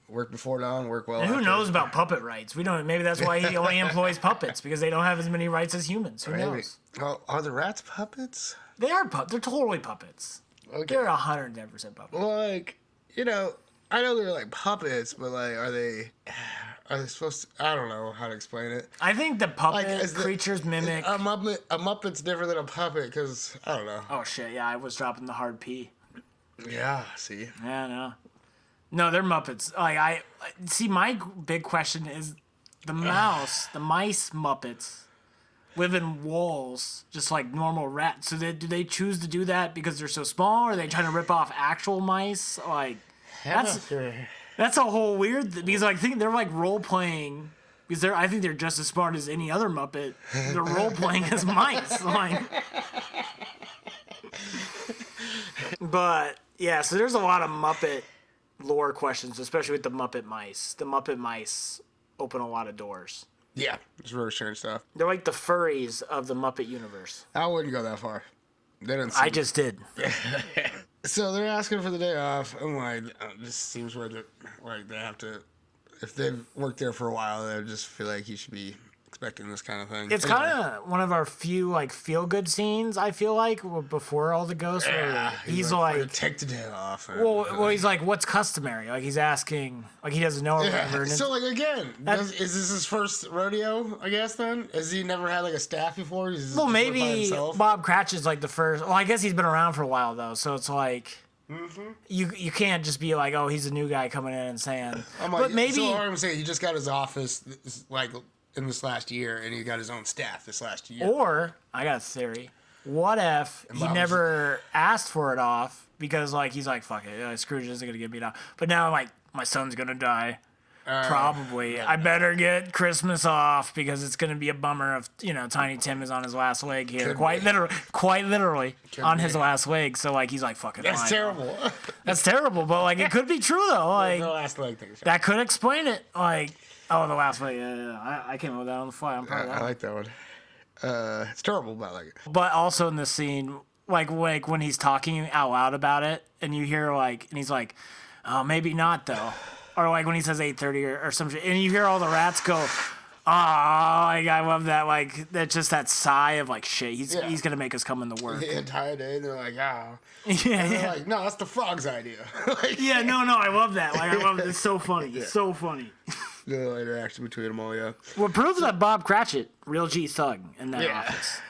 Work before dawn, work well and who after. knows about puppet rights? We don't. Maybe that's why he only employs puppets, because they don't have as many rights as humans. Who knows? Oh, are the rats puppets? They are They're totally puppets. Okay. They're 110% puppets. Like, I know they're like puppets, but like, are they supposed to? I don't know how to explain it. I think the puppet creatures mimic. A Muppet's different than a puppet, because I don't know. Oh shit! Yeah, I was dropping the hard P. Yeah. See. Yeah. No, they're Muppets. Like I see. My big question is the mice Muppets live in walls just like normal rats. So do they choose to do that because they're so small, or are they trying to rip off actual mice? Like that's a whole weird because I think they're like role playing because I think they're just as smart as any other Muppet. They're role playing as mice. Like, but yeah, so there's a lot of Muppet lore questions, especially with the Muppet mice. The Muppet mice open a lot of doors. Yeah, it's really strange stuff. They're like the furries of the Muppet universe. I wouldn't go that far. They didn't. I just did. So they're asking for the day off. I'm like, this seems weird. Like they have to, if they've worked there for a while, they just feel like he should be expecting this kind of thing. It's kind of one of our few like feel good scenes. I feel like before all the ghosts. Yeah, he's like take the day off. Well, he's like, what's customary? Like he's asking, like he doesn't know. Yeah. So like again, is this his first rodeo? I guess then has he never had like a staff before? Well, maybe Bob Cratch is like the first. Well, I guess he's been around for a while though, so it's like. Mm-hmm. You can't just be like, oh, he's a new guy coming in and saying. But maybe. So I'm saying he just got his office like in this last year, and he got his own staff this last year. Or I got a theory. What if he never asked for it off because like he's like, fuck it, Scrooge isn't gonna give me it off. But now like my son's gonna die. Probably. I better get Christmas off because it's going to be a bummer if, Tiny Tim is on his last leg here. Quite literally on his last leg. So, he's like, fucking That's fine. terrible. That's terrible, but, it could be true, though. The last leg thing. That could explain it. The last leg. Yeah. I came up with that on the fly. I'm proud of that. I like that one. It's terrible, but I like it. But also in the scene, when he's talking out loud about it, and you hear, and he's like, oh, maybe not, though. Or when he says 8:30 or some shit, and you hear all the rats go, I love that. That's just that sigh of shit. He's gonna make us come into work the entire day. And they're like, Yeah. They're like, no, that's the frog's idea. I love that. I love it. It's so funny. It's so funny. The little interaction between them all, yeah. What proves that Bob Cratchit, real G thug in that office.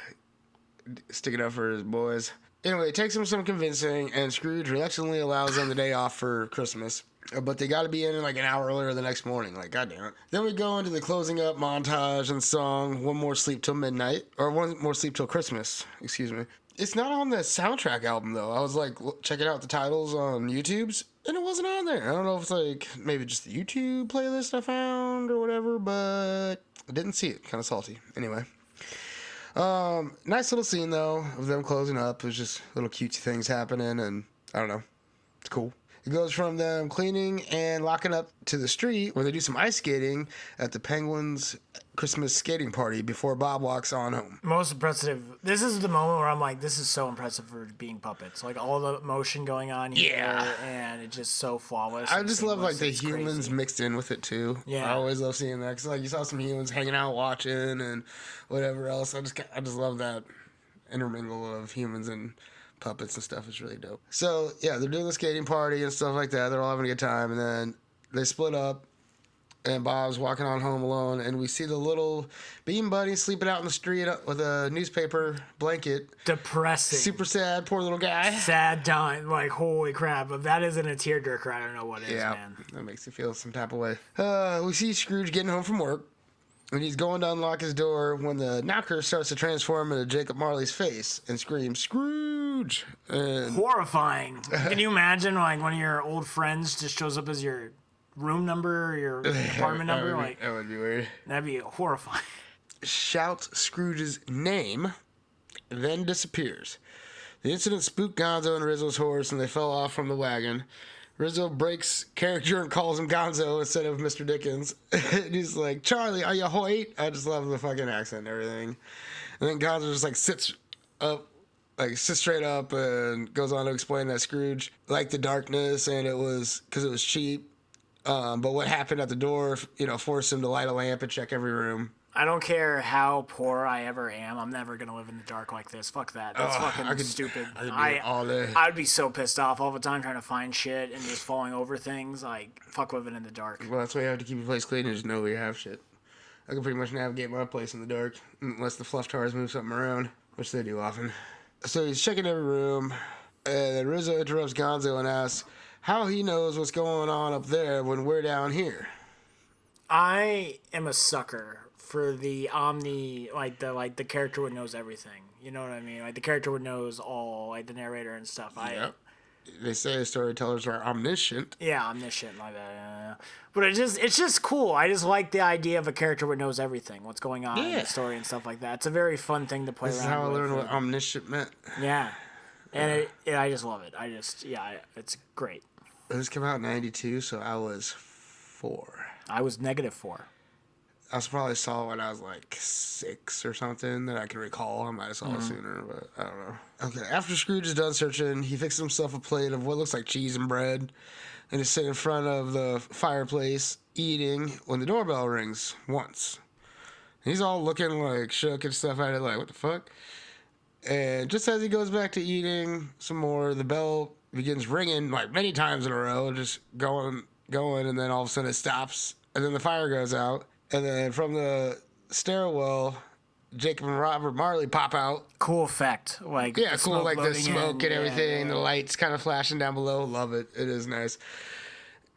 Sticking up for his boys. Anyway, it takes him some convincing, and Scrooge reluctantly allows them the day off for Christmas. But they got to be in an hour earlier the next morning. Goddamn it. Then we go into the closing up montage and song One More Sleep Till Midnight. Or One More Sleep Till Christmas. Excuse me. It's not on the soundtrack album, though. I was, checking out the titles on YouTube's, and it wasn't on there. I don't know if it's, maybe just the YouTube playlist I found or whatever, but I didn't see it. Kind of salty. Anyway. Nice little scene, though, of them closing up. There's just little cutesy things happening, and I don't know. It's cool. It goes from them cleaning and locking up to the street where they do some ice skating at the Penguins' Christmas skating party before Bob walks on home. Most impressive. This is the moment where I'm like, this is so impressive for being puppets. All the motion going on here, and it's just so flawless. I just love the humans mixed in with it too. Yeah, I always love seeing that because you saw some humans hanging out watching and whatever else. I just love that intermingle of humans and puppets and stuff. Is really dope. So yeah, they're doing the skating party and stuff like that. They're all having a good time, and then they split up, and Bob's walking on home alone, and we see the little Bean Buddy sleeping out in the street with a newspaper blanket. Depressing. Super sad, poor little guy. Sad time. Holy crap. If that isn't a tearjerker, I don't know what is, man. That makes you feel some type of way. We see Scrooge getting home from work, and he's going to unlock his door when the knocker starts to transform into Jacob Marley's face and screams, Scrooge! And horrifying. Can you imagine, one of your old friends just shows up as your room number or your apartment number? That would be weird. That'd be horrifying. Shouts Scrooge's name, then disappears. The incident spooked Gonzo and Rizzo's horse, and they fell off from the wagon. Rizzo breaks character and calls him Gonzo instead of Mr. Dickens. And he's like, Charlie, are you Hoyt? I just love the fucking accent and everything. And then Gonzo just sits up, sits straight up and goes on to explain that Scrooge liked the darkness and it was because it was cheap. But what happened at the door, forced him to light a lamp and check every room. I don't care how poor I ever am. I'm never going to live in the dark like this. Fuck that. That's fucking stupid. I'd be so pissed off all the time trying to find shit and just falling over things. Fuck living in the dark. Well, that's why you have to keep your place clean and just know where you have shit. I can pretty much navigate my place in the dark unless the fluff tars move something around, which they do often. So he's checking every room, and then Rizzo interrupts Gonzo and asks how he knows what's going on up there when we're down here. I am a sucker for the the character who knows everything. You know what I mean? The character who knows all, the narrator and stuff. Yep. They say storytellers are omniscient. Yeah, omniscient like that. Yeah. But it's just cool. I just like the idea of a character who knows everything, what's going on in the story and stuff like that. It's a very fun thing to play around with. This is how I learned what omniscient meant. Yeah. And I just love it. It's great. This came out in 92, so I was 4. I was -4. I probably saw it when I was 6 or something that I can recall. I might have saw it sooner, but I don't know. Okay, after Scrooge is done searching, he fixes himself a plate of what looks like cheese and bread and is sitting in front of the fireplace eating when the doorbell rings once. He's all looking shook and stuff at it, what the fuck? And just as he goes back to eating some more, the bell begins ringing many times in a row, just going, and then all of a sudden it stops, and then the fire goes out. And then from the stairwell, Jacob and Robert Marley pop out. Cool effect. Cool, the smoke and everything, the lights kind of flashing down below. Love it. It is nice.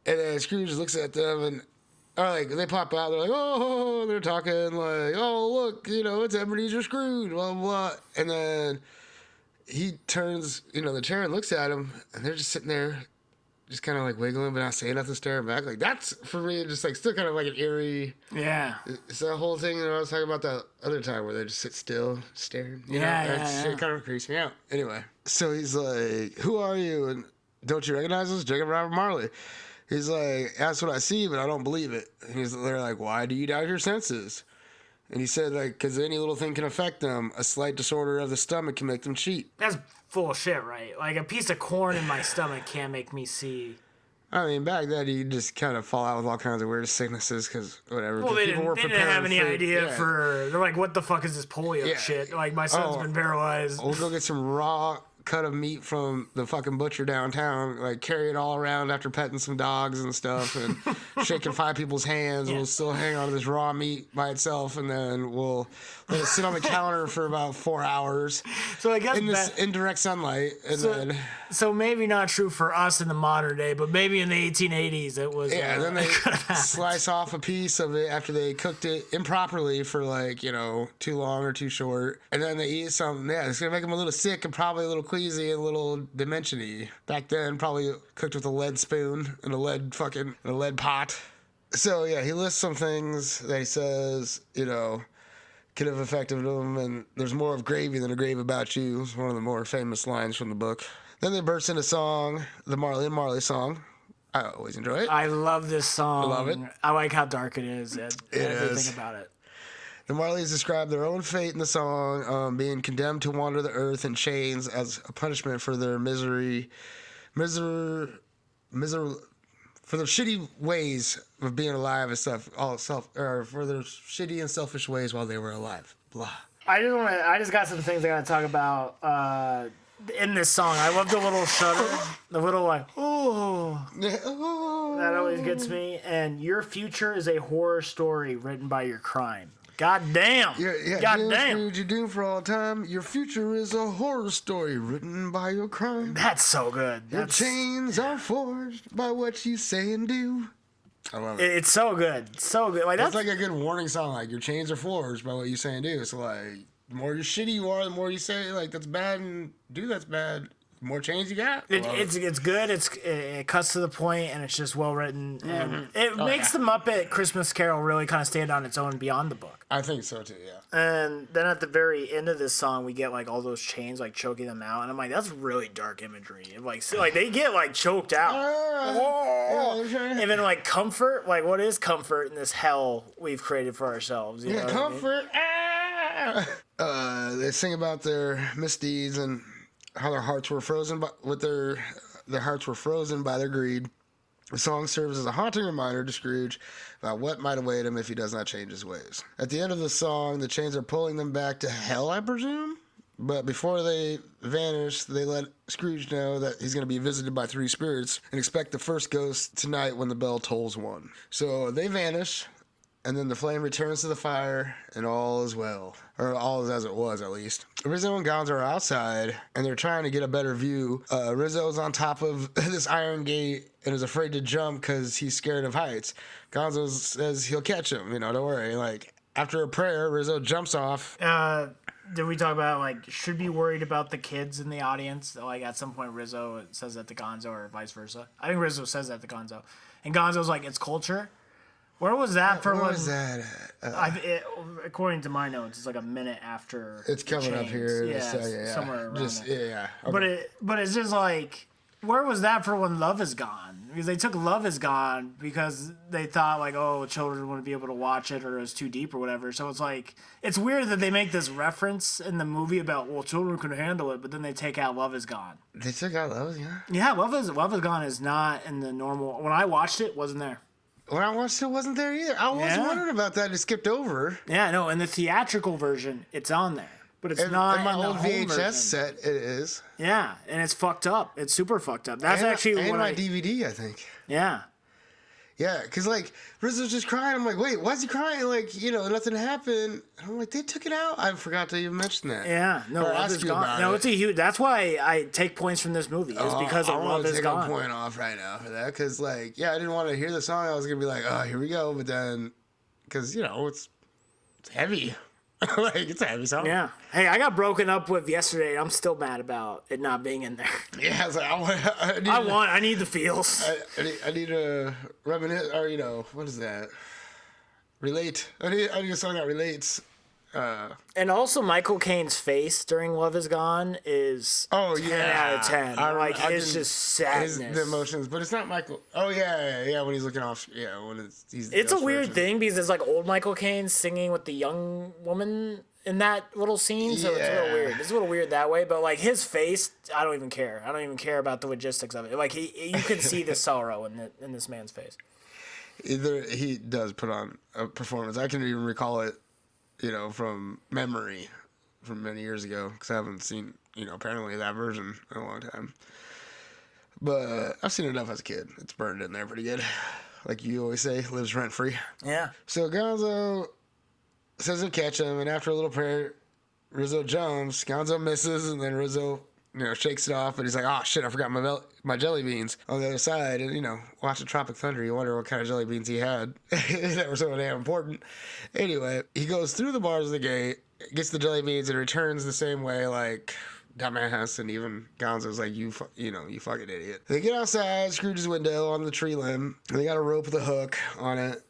And then Scrooge looks at them and, they pop out. They're oh, they're talking oh, look, it's Ebenezer Scrooge, blah, blah, blah. And then he turns, the chair and looks at him, and they're just sitting there just kind of like wiggling, but not saying nothing, staring back. Like that's for me, just like still kind of like an eerie. Yeah. It's that whole thing that I was talking about that other time where they just sit still, staring. You know, that shit kind of creeps me out. Anyway, so he's like, "Who are you? And don't you recognize us, Jacob Robert Marley?" He's like, "That's what I see, but I don't believe it." And they're like, "Why do you doubt your senses?" And he said, like, because any little thing can affect them. A slight disorder of the stomach can make them cheat. That's full of shit, right? Like, a piece of corn in my stomach can't make me see. I mean, back then, you just kind of fall out with all kinds of weird sicknesses because whatever. Well, they didn't have any idea yeah. They're like, what the fuck is this polio shit? Like, my son's been paralyzed. We'll go get some raw cut of meat from the fucking butcher downtown, like carry it all around after petting some dogs and stuff and shaking 5 people's hands. We'll still hang on to this raw meat by itself, and then we'll let it sit on the counter for about 4 hours. So I guess in this indirect sunlight, and so maybe not true for us in the modern day, but maybe in the 1880s it was. Yeah, then they slice off a piece of it after they cooked it improperly for like too long or too short, and then they eat something. Yeah, it's gonna make them a little sick and probably a little queasy and a little dimension-y. Back then, probably cooked with a lead spoon and a lead pot. So yeah, he lists some things that he says could have affected him, and there's more of gravy than a grave about you. It's one of the more famous lines from the book. Then they burst into song, the Marley and Marley song. I always enjoy it. I love this song. I love it. I like how dark it is. Everything about it. The Marleys describe their own fate in the song, being condemned to wander the earth in chains as a punishment for their for their shitty ways of being alive and stuff, for their shitty and selfish ways while they were alive. Blah. I just got some things I gotta talk about in this song. I love the little shudder, the little like, oh, that always gets me. And your future is a horror story written by your crime. God damn. God damn. You're doomed for all time. Your future is a horror story written by your crime. That's so good. Your chains are forged by what you say and do. I love it. It's so good. So good. Like, that's like a good warning song. Like, your chains are forged by what you say and do. So, like, the more you're shitty you are, the more you say, like, that's bad and do that's bad. The more chains you got. It's good. It cuts to the point, and it's just well written. And it makes the Muppet Christmas Carol really kind of stand on its own beyond the book. I think so too. Yeah. And then at the very end of this song, we get like all those chains like choking them out, and I'm like, that's really dark imagery. And, like they get like choked out. And then like comfort, like what is comfort in this hell we've created for ourselves? You know comfort. They sing about their misdeeds and how their hearts were frozen their hearts were frozen by their greed. The song serves as a haunting reminder to Scrooge about what might await him if he does not change his ways. At the end of the song, the chains are pulling them back to hell, I presume? But before they vanish, they let Scrooge know that he's going to be visited by 3 spirits and expect the first ghost tonight when the bell tolls 1. So they vanish, and then the flame returns to the fire, and all is well. Or all is as it was, at least. Rizzo and Gonzo are outside, and they're trying to get a better view. Rizzo's on top of this iron gate and is afraid to jump because he's scared of heights. Gonzo says he'll catch him, don't worry. Like, after a prayer, Rizzo jumps off. Did we talk about, like, should be worried about the kids in the audience? Like, at some point, Rizzo says that to Gonzo or vice versa. I think Rizzo says that to Gonzo. And Gonzo's like, it's culture. Where was that for? Where was that? According to my notes, it's like a minute after. It's coming up here. Yeah, somewhere around there. Okay. But it's just like, where was that for when Love Is Gone? Because they took Love Is Gone because they thought like, oh, children wouldn't be able to watch it or it was too deep or whatever. So it's like, it's weird that they make this reference in the movie about, well, children can handle it, but then they take out Love Is Gone. They took out Love Is Gone? Yeah, Love Is Gone is not in the normal. When I watched it, wasn't there. When I watched it, wasn't there either. I was wondering about that. It skipped over. Yeah, no, in the theatrical version, it's on there. But it's not in my old VHS set, it is. Yeah, and it's fucked up. It's super fucked up. That's actually what my DVD, I think. Yeah. Yeah, because, like, Rizzo's just crying. I'm like, wait, why is he crying? Like, nothing happened. And I'm like, they took it out? I forgot to even mention that. Yeah. No, Love Is Gone. No, it's a huge... That's why I take points from this movie, is because of Love Is Gone. I'm going to take a point off right now for that, because, like, I didn't want to hear the song. I was going to be like, oh, here we go. But then, because, it's heavy. Like, it's a heavy song. Yeah. Hey, I got broken up with yesterday, and I'm still mad about it not being in there. Yeah, I was like, I need the feels. I need to reminisce, or, you know, what is that? Relate. I need a song that relates. And also, Michael Caine's face during Love Is Gone is 10 out of 10. It's just sadness. The emotions, but it's not Michael. Oh, yeah, when he's looking off. Yeah, when he's It's a weird thing because it's like old Michael Caine singing with the young woman in that little scene, so it's a little weird. It's a little weird that way, but like his face, I don't even care. I don't even care about the logistics of it. Like you can see the sorrow in this man's face. Either he does put on a performance. I can even recall it, you know, from memory from many years ago, because I haven't seen, you know, apparently that version in a long time. But I've seen it enough as a kid. It's burned in there pretty good. Like you always say, lives rent free. Yeah. So Gonzo says he'll catch him, and after a little prayer, Rizzo jumps. Gonzo misses, and then Rizzo, you know, shakes it off, but he's like, oh shit, I forgot my jelly beans on the other side. And, you know, watching Tropic Thunder, you wonder what kind of jelly beans he had that were so damn important. Anyway, he goes through the bars of the gate, gets the jelly beans, and returns the same way, like, dumbass. And even Gonzo's like, you fucking idiot. They get outside Scrooge's window on the tree limb, and they got a rope with a hook on it.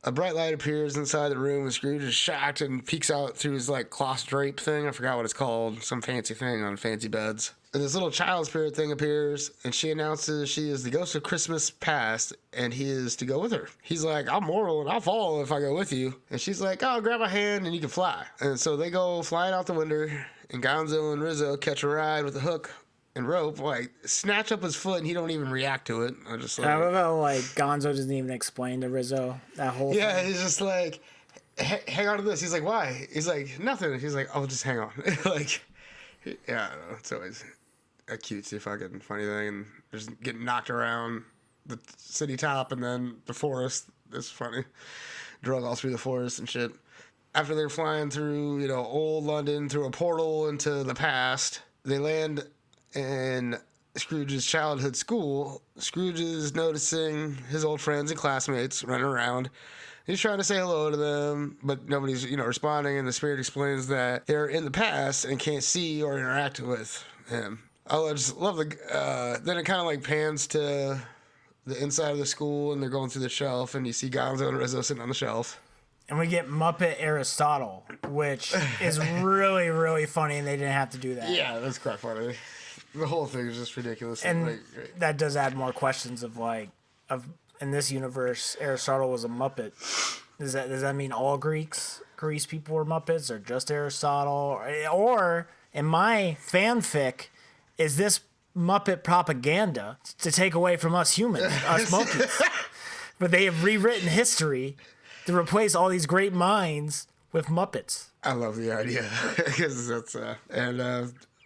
A bright light appears inside the room, and Scrooge is shocked and peeks out through his, like, cloth drape thing. I forgot what it's called. Some fancy thing on fancy beds. And this little child spirit thing appears, and she announces she is the ghost of Christmas past, and he is to go with her. He's like, I'm mortal, and I'll follow if I go with you. And she's like, oh, grab my hand, and you can fly. And so they go flying out the window, and Gonzo and Rizzo catch a ride with a hook and rope, like, snatch up his foot, and he don't even react to it. I just like, I love how, like, Gonzo doesn't even explain to Rizzo that whole thing. He's just like, hang on to this. He's like, why? He's like, nothing. He's like, oh, just hang on. Like, yeah, I don't know. It's always a cutesy fucking funny thing, and just getting knocked around the city top and then the forest. It's funny. Drug all through the forest and shit. After they're flying through, you know, old London, through a portal into the past, they land in Scrooge's childhood school. Scrooge is noticing his old friends and classmates running around. He's trying to say hello to them, but nobody's, you know, responding, and the spirit explains that they're in the past and can't see or interact with him. I just love then it kind of like pans to the inside of the school, and they're going through the shelf, and you see Gonzo and Rizzo sitting on the shelf. And we get Muppet Aristotle, which is really, really funny, and they didn't have to do that. Yeah, that's quite funny. The whole thing is just ridiculous. And that does add more questions of in this universe, Aristotle was a Muppet. Does that mean all Greece people were Muppets, or just Aristotle? Or in my fanfic, is this Muppet propaganda to take away from us humans, us monkeys? But they have rewritten history to replace all these great minds with Muppets. I love the idea, because that's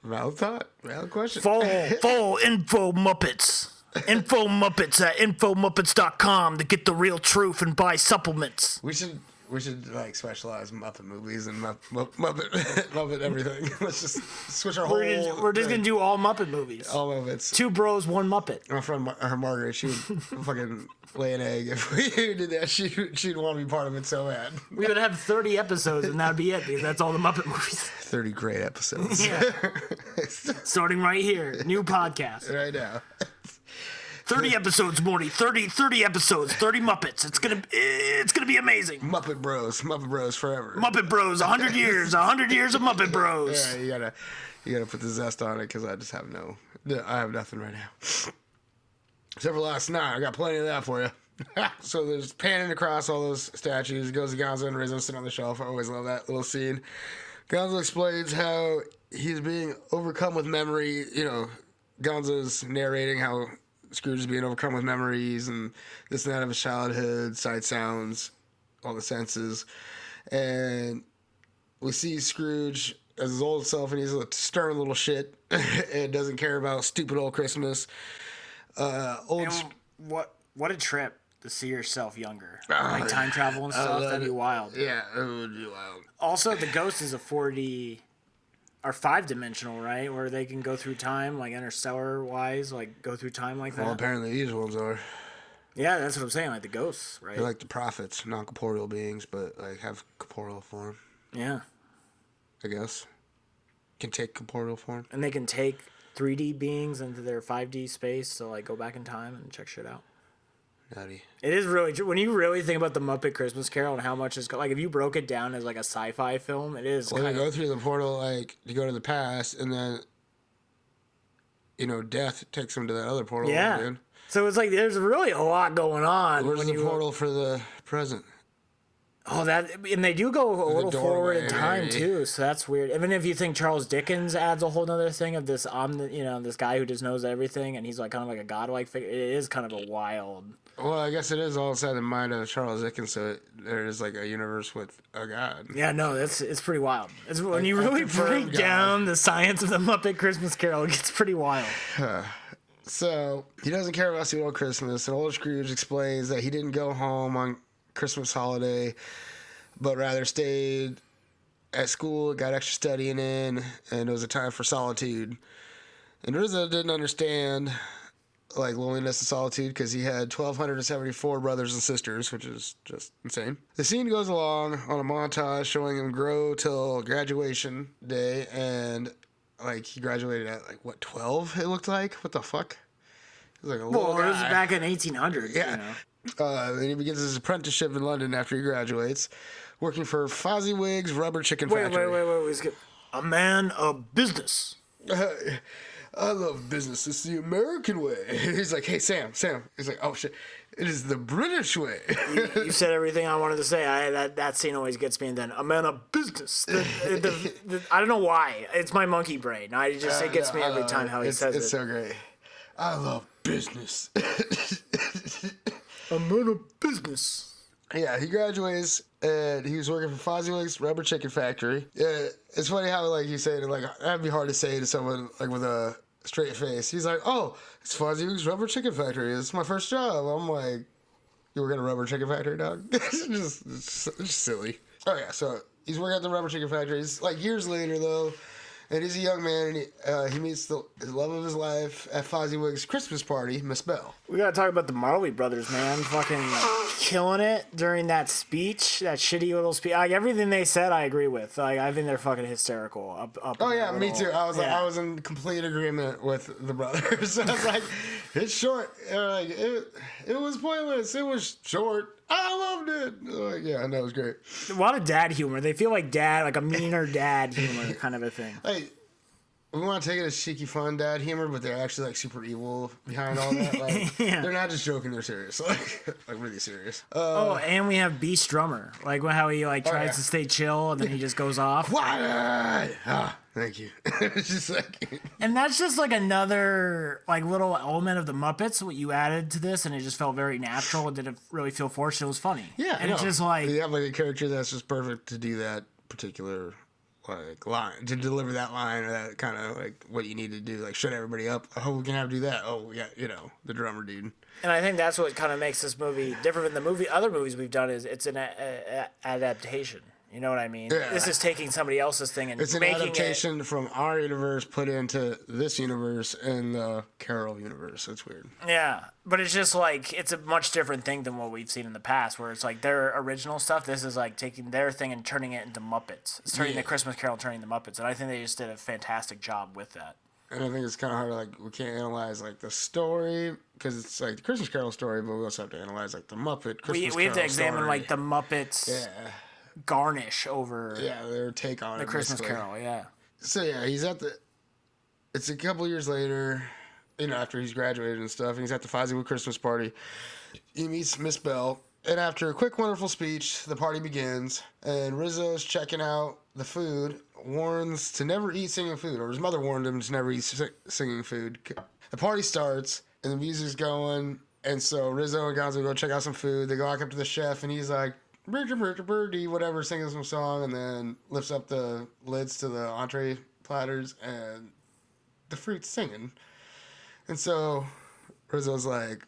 valid thought, valid question. Full info Muppets. Info Muppets at infomuppets.com to get the real truth and buy supplements. We should like specialize in Muppet movies and Muppet everything. Let's just switch our whole. We're just gonna do all Muppet movies. All Muppets. 2 bros, 1 Muppet. My friend Margaret, she would fucking lay an egg if we did that. She'd want to be part of it so bad. We would have 30 episodes, and that'd be it, because that's all the Muppet movies. 30 great episodes. Yeah. Starting right here, new podcast. Right now. 30 episodes, Morty. 30 episodes, 30 Muppets. It's gonna be amazing. Muppet Bros forever. Muppet Bros, 100 years of Muppet Bros. Yeah, you gotta put the zest on it, because I just have I have nothing right now. Except for last night, I got plenty of that for you. So there's panning across all those statues. It goes to Gonzo and Rizzo sitting on the shelf. I always love that little scene. Gonzo explains how he's being overcome with memory. You know, Gonzo's narrating how Scrooge is being overcome with memories and this and that of his childhood, sight, sounds, all the senses. And we see Scrooge as his old self, and he's a stern little shit and doesn't care about stupid old Christmas. What a trip to see yourself younger. Like time travel and stuff, that'd be wild. Yeah, it would be wild. Also, the ghost is a 4D or 5-dimensional, right? Where they can go through time, like interstellar wise, like go through time like that. Well, apparently these ones are. Yeah, that's what I'm saying, like the ghosts, right? They're like the prophets, non-corporeal beings, but like have corporeal form. Yeah. I guess. Can take corporeal form. And they can take 3D beings into their 5D space to like go back in time and check shit out. Nutty. It is really true. When you really think about the Muppet Christmas Carol and how much is like if you broke it down as like a sci-fi film, it is. Well, they go through the portal like to go to the past, and then death takes them to that other portal. Yeah. Dude. So it's like there's really a lot going on. Where's the portal for the present? Oh, and they do go a little forward in time maybe. too, so that's weird. Even if you think Charles Dickens adds a whole nother thing of this, this guy who just knows everything, and he's like kind of like a godlike figure. It is kind of a wild. Well, I guess it is all inside the mind of Charles Dickens, so there is like a universe with a god. Yeah, no, it's pretty wild. It's when you really break down the science of the Muppet Christmas Carol, it gets pretty wild. So he doesn't care about Sweet Old Christmas, and old Scrooge explains that he didn't go home on Christmas holiday, but rather stayed at school, got extra studying in, and it was a time for solitude. And Rizzo didn't understand like loneliness and solitude because he had 1,274 brothers and sisters, which is just insane. The scene goes along on a montage showing him grow till graduation day, and like he graduated at like what 12? It looked like. What the fuck? He was like a little guy. It was back in 1800s. Yeah. Then he begins his apprenticeship in London after he graduates, working for Fozziwig's Rubber Chicken Factory. Wait. A man of business. I love business. It's the American way. He's like, hey, Sam. He's like, oh, shit. It is the British way. You said everything I wanted to say. That scene always gets me. And then a man of business. I don't know why. It's my monkey brain. It gets me every time how he says it. It's so great. I love business. A man of business. Yeah, he graduates and he was working for Fozziwig's Rubber Chicken Factory. Yeah, it's funny how like you say it like that'd be hard to say to someone like with a straight face. He's like, "Oh, it's Fozziwig's Rubber Chicken Factory. It's my first job." I'm like, "You work at a rubber chicken factory, dog?" it's just silly. Oh yeah, so he's working at the Rubber Chicken Factory. It's like years later though. And he's a young man, and he meets the love of his life at Fozziwig's Christmas party, Miss Bell. We gotta talk about the Marley Brothers, man. Fucking killing it during that speech, that shitty little speech. Like, everything they said, I agree with. Like, I think they're fucking hysterical. Oh yeah, me too. I was in complete agreement with the brothers. I was like, it's short. Like, it was pointless. It was short. I loved it. Like, yeah, that was great. A lot of dad humor. They feel like dad, like a meaner dad humor kind of a thing. Like, we want to take it as cheeky fun dad humor, but they're actually like super evil behind all that. Like, yeah. They're not just joking; they're serious. Like really serious. And we have Beast Drummer, like how he like tries to stay chill and then he just goes off. Quiet. Thank you. It's just like, and that's just like another like little element of the Muppets. What you added to this, and it just felt very natural. It didn't really feel forced. It was funny. Yeah, and it's just like you have like a character that's just perfect to do that particular like line, to deliver that line or that kind of like what you need to do, like shut everybody up. Oh, we can have to do that. Oh, we got the drummer dude. And I think that's what kind of makes this movie different from other movies we've done. Is it's an adaptation. You know what I mean? Yeah. This is taking somebody else's thing and it's an making adaptation from our universe put into this universe and the Carol universe. It's weird. Yeah, but it's just like it's a much different thing than what we've seen in the past, where it's like their original stuff. This is like taking their thing and turning it into Muppets. It's turning the Christmas Carol, turning the Muppets, and I think they just did a fantastic job with that. And I think it's kind of hard to like we can't analyze like the story because it's like the Christmas Carol story, but we also have to analyze like the Muppet Christmas We have to Carol examine story. like the Muppets garnish over their take on the it, Christmas basically. Carol. Yeah. So yeah, he's at the. It's a couple years later, after he's graduated and stuff, and he's at the Fozziwood Christmas party. He meets Miss Bell, and after a quick, wonderful speech, the party begins. And Rizzo's checking out the food, warns to never eat singing food, or his mother warned him to never eat singing food. The party starts, and the music's going, and so Rizzo and Gonzo go check out some food. They go walk up to the chef, and he's like, birdie, whatever, singing some song, and then lifts up the lids to the entree platters, and the fruit's singing. And so Rizzo's like,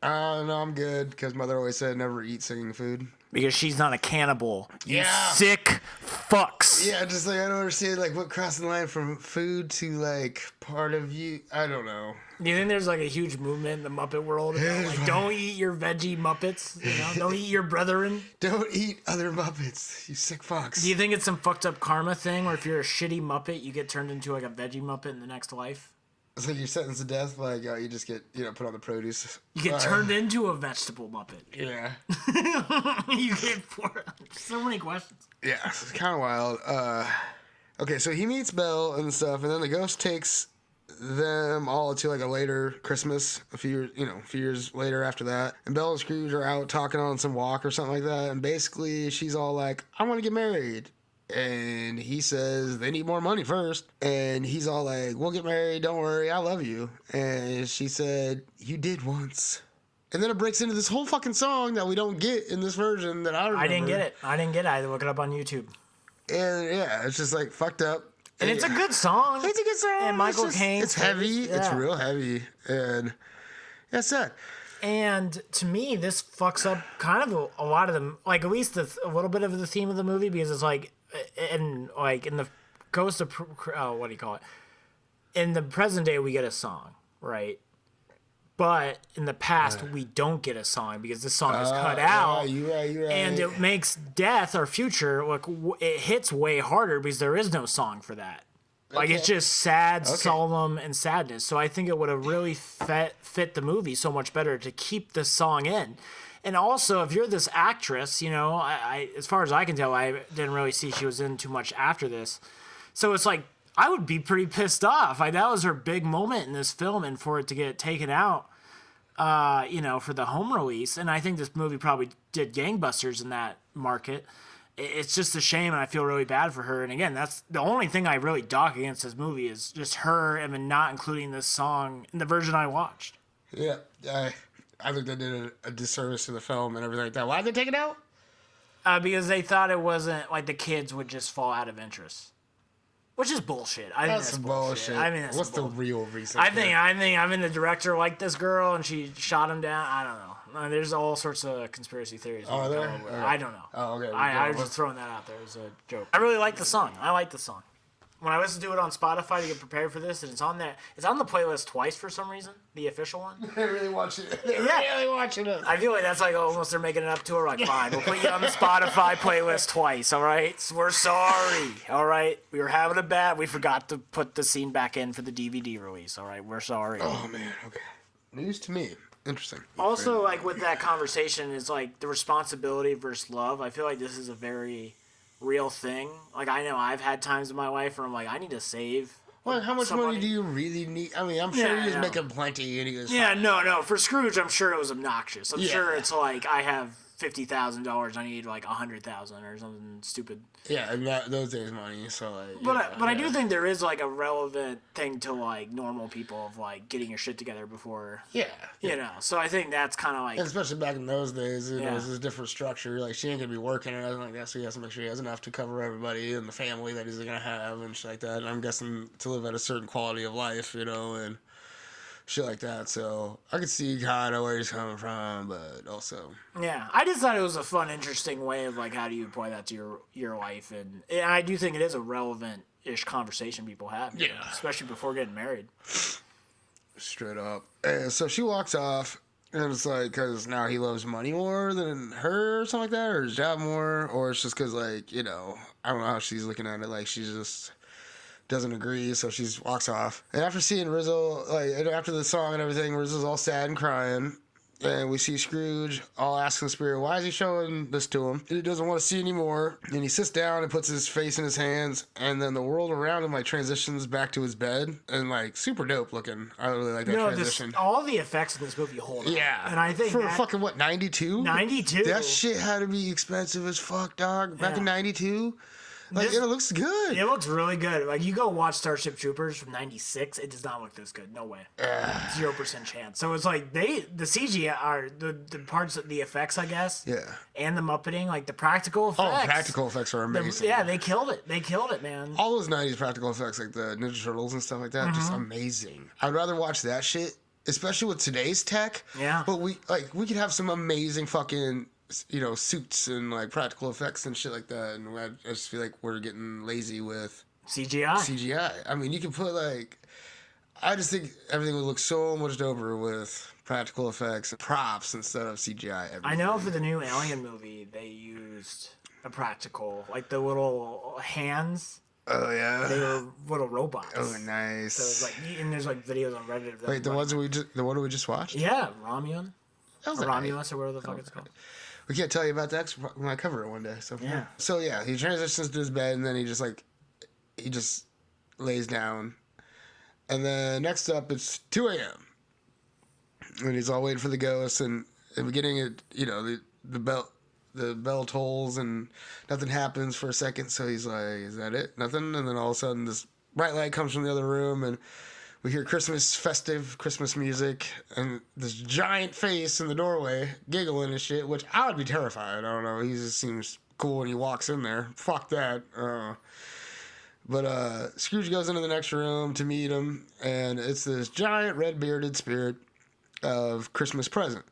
no, I'm good, because mother always said never eat singing food. Because she's not a cannibal. You Yeah. sick fucks. Yeah, just like I don't understand like what crossing the line from food to like part of you. I don't know. Do you think there's like a huge movement in the Muppet world about like don't eat your veggie Muppets, you know? Don't eat your brethren. Don't eat other Muppets, you sick fucks. Do you think it's some fucked up karma thing where if you're a shitty Muppet, you get turned into like a veggie Muppet in the next life? So you're sentenced to death, like you just get put on the produce. You get turned into a vegetable Muppet. Yeah. You get so many questions. Yeah, it's kind of wild. Okay, so he meets Belle and stuff, and then the ghost takes them all to like a later Christmas, a few years later after that. And Belle and Scrooge are out talking on some walk or something like that, and basically she's all like, "I want to get married." And he says they need more money first. And he's all like, "We'll get married. Don't worry. I love you." And she said, "You did once." And then it breaks into this whole fucking song that we don't get in this version that I remember. I didn't get it. I had to look it up on YouTube. And yeah, it's just like fucked up. And it's a good song. It's a good song. And Michael Caine. It's heavy. Yeah. It's real heavy. And that's it. And to me, this fucks up kind of a lot of them, like at least a little bit of the theme of the movie, because it's like, in the Ghost of, what do you call it? In the present day, we get a song, right? But in the past, we don't get a song because this song is cut out. You're right. And it makes death or future, like, it hits way harder because there is no song for that. Like, it's just sad, solemn, and sadness. So I think it would have really fit the movie so much better to keep the song in. And also, if you're this actress, I as far as I can tell, I didn't really see she was in too much after this. So it's like, I would be pretty pissed off. Like, that was her big moment in this film, and for it to get taken out, for the home release. And I think this movie probably did gangbusters in that market. It's just a shame, and I feel really bad for her. And again, that's the only thing I really dock against this movie is just her and then not including this song in the version I watched. Yeah, I think they did a disservice to the film and everything like that. Why'd they take it out? Because they thought it wasn't, like, the kids would just fall out of interest. Which is bullshit. I think that's bullshit. I mean, what's the real reason? I think the director liked this girl and she shot him down. I don't know. There's all sorts of conspiracy theories. Oh, there? I don't know. Oh, okay. I was just throwing that out there as a joke. I really like the song. When I listen to it on Spotify to get prepared for this, and it's on there. It's on the playlist twice for some reason, the official one. They're really watching it. Really watching it. I feel like that's like almost they're making it up to her. Like, fine, we'll put you on the Spotify playlist twice, all right? So we're sorry, all right? We were having a bad. We forgot to put the scene back in for the DVD release, all right? We're sorry. Oh, man, okay. News to me. Interesting. Also, like, with that conversation is, like, the responsibility versus love. I feel like this is a very real thing. Like, I know I've had times in my life where I'm like, I need to save. Well, how much money do you really need? I mean, I'm sure he was making plenty, and he was fine. No. For Scrooge, I'm sure it was obnoxious. I'm sure it's like, I have $50,000, I need like $100,000 or something stupid. Yeah, and those days money. So like, but I do think there is like a relevant thing to like normal people of like getting your shit together before. Yeah. So I think that's kind of like, and especially back in those days, it was a different structure. Like she ain't gonna be working or anything like that, so he has to make sure he has enough to cover everybody and the family that he's gonna have and shit like that. And I'm guessing to live at a certain quality of life, and shit like that. So I could see kind of where he's coming from, but also I just thought it was a fun, interesting way of like how do you apply that to your life, and I do think it is a relevant-ish conversation people have, especially before getting married. Straight up. And so she walks off, and it's like because now he loves money more than her, or something like that, or his job more, or it's just because like I don't know how she's looking at it, like she's just doesn't agree, so she walks off. And after seeing Rizzo, after the song and everything, Rizzo's all sad and crying. And we see Scrooge all asking the spirit, why is he showing this to him? He doesn't want to see anymore. And he sits down and puts his face in his hands. And then the world around him, transitions back to his bed. And, super dope looking. I really like that transition. All the effects in this movie hold up. Yeah. And I think for fucking, 92? 92. That shit had to be expensive as fuck, dog. Back in 92? It looks good. It looks really good. Like, you go watch Starship Troopers from 96, it does not look this good. No way. 0% chance. So it's like, the CG are, the parts of the effects, I guess. Yeah. And the Muppeting, like the practical effects. Oh, practical effects are amazing. They killed it. They killed it, man. All those 90s practical effects, like the Ninja Turtles and stuff like that, just amazing. I'd rather watch that shit, especially with today's tech. Yeah. But we could have some amazing fucking suits and like practical effects and shit like that. And I just feel like we're getting lazy with CGI. CGI. I mean, you can put like, I just think everything would look so much over with practical effects and props instead of CGI. Everything. I know for the new Alien movie, they used a practical, like the little hands. Oh yeah, they were little robots. Oh nice. So it's like, and there's like videos on Reddit of them. Wait, the one we just watched? Yeah, Romulan. That was Romulus or whatever the fuck it's called. We can't tell you about that when I cover it one day. So yeah. So yeah, he transitions to his bed and then he just lays down, and then next up it's 2 a.m. and he's all waiting for the ghost, and in the beginning the bell tolls and nothing happens for a second, so he's like, is that it? Nothing? And then all of a sudden this bright light comes from the other room and we hear festive Christmas music and this giant face in the doorway giggling and shit, which I would be terrified. I don't know. He just seems cool when he walks in there. Fuck that. But Scrooge goes into the next room to meet him, and it's this giant red-bearded spirit of Christmas present.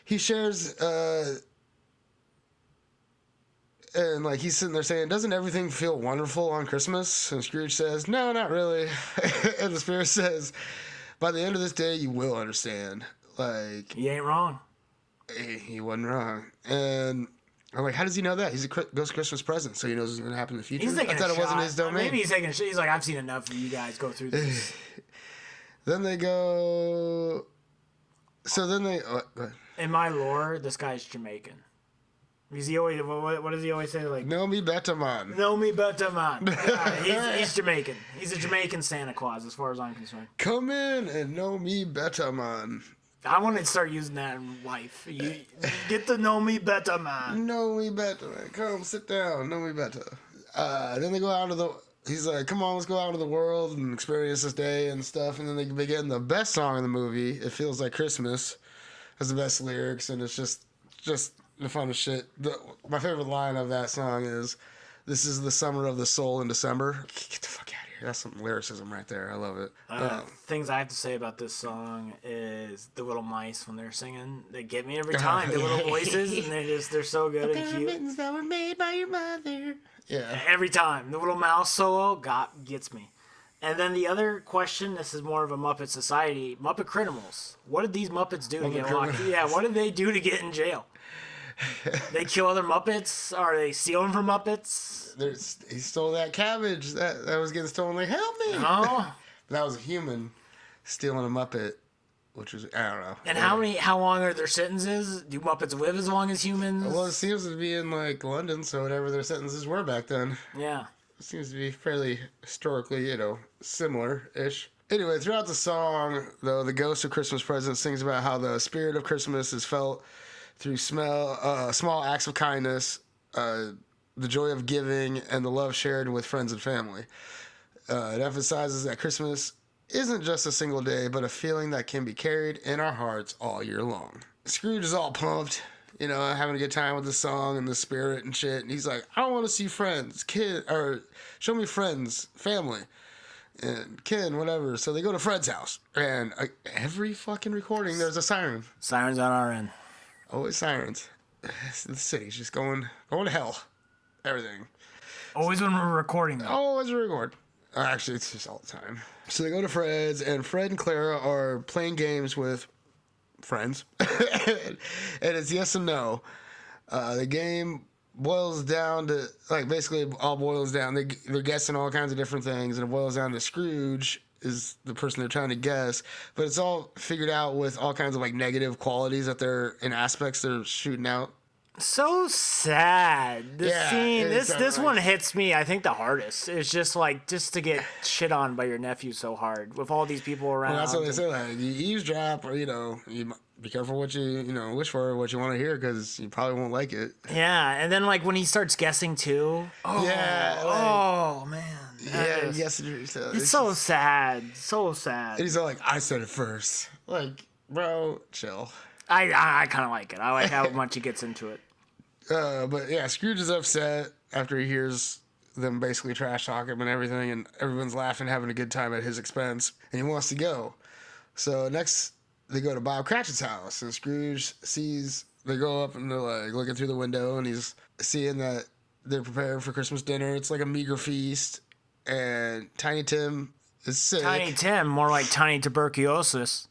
He shares, and like he's sitting there saying, doesn't everything feel wonderful on Christmas? And Scrooge says, no, not really. And the spirit says, by the end of this day, you will understand. Like, he ain't wrong. He wasn't wrong. And I'm like, how does he know that? He's a ghost Christmas present, so he knows what's going to happen in the future. I thought it wasn't his domain. Maybe he's taking a shit. He's like, I've seen enough of you guys go through this. Then they go. So then they. In my lore, this guy's Jamaican. He always, what does he always say? Like, no me better man. No me better man. He's Jamaican. He's a Jamaican Santa Claus, as far as I'm concerned. Come in and know me better man. I want to start using that in life. You get to know me better, man. Know me better, man. Come, sit down. Know me better. Then they go out to the... He's like, come on, let's go out into the world and experience this day and stuff. And then they begin the best song in the movie, It Feels Like Christmas. Has the best lyrics, and it's just the funnest shit. My favorite line of that song is, this is the summer of the soul in December. Get the fuck out of here. That's some lyricism right there. I love it. Things I have to say about this song is the little mice when they're singing. They get me every time. Their little voices, and they're so good and cute. Mittens that were made by your mother. Yeah. Every time. The little mouse solo gets me. And then the other question, this is more of a Muppet Society, Muppet Criminals. What did these Muppets do to get locked? Yeah, what did they do to get in jail? They kill other Muppets? Are they stealing from Muppets? He stole that cabbage that was getting stolen. Like, help me! Oh. That was a human stealing a Muppet, which was, I don't know. And how long are their sentences? Do Muppets live as long as humans? Well, it seems to be in like London, so whatever their sentences were back then. Yeah. It seems to be fairly historically, similar-ish. Anyway, throughout the song, though, the Ghost of Christmas Present sings about how the spirit of Christmas is felt through small acts of kindness, the joy of giving, and the love shared with friends and family. It emphasizes that Christmas isn't just a single day, but a feeling that can be carried in our hearts all year long. Scrooge is all pumped, having a good time with the song and the spirit and shit. And he's like, I want to see friends, show me friends, family, and kin, whatever. So they go to Fred's house. And every fucking recording, there's a siren. Sirens on our end. Always sirens. The city's just going to hell. Everything. Always when we're recording, though. Always record. Actually, it's just all the time. So they go to Fred's, and Fred and Clara are playing games with friends. And it's yes and no. The game boils down to, basically all boils down. They're guessing all kinds of different things, and it boils down to Scrooge is the person they're trying to guess, but it's all figured out with all kinds of negative qualities that they're in aspects they're shooting out. So sad. This one hits me, I think, the hardest. It's just just to get shit on by your nephew so hard with all these people around. Well, that's what they say. You eavesdrop, or you be careful what you wish for, what you want to hear, because you probably won't like it. Yeah, and then when he starts guessing too. Oh, yeah. Oh man. Yeah, yes, it's so sad. So sad. And he's all like, I said it first. Bro, chill. I kind of like it. I like how much he gets into it. But yeah, Scrooge is upset after he hears them basically trash talk him and everything, and everyone's laughing, having a good time at his expense, and he wants to go. So next, they go to Bob Cratchit's house, and Scrooge sees they go up and they're like looking through the window, and he's seeing that they're preparing for Christmas dinner. It's like a meager feast, and Tiny Tim is sick. Tiny Tim, more like tiny tuberculosis.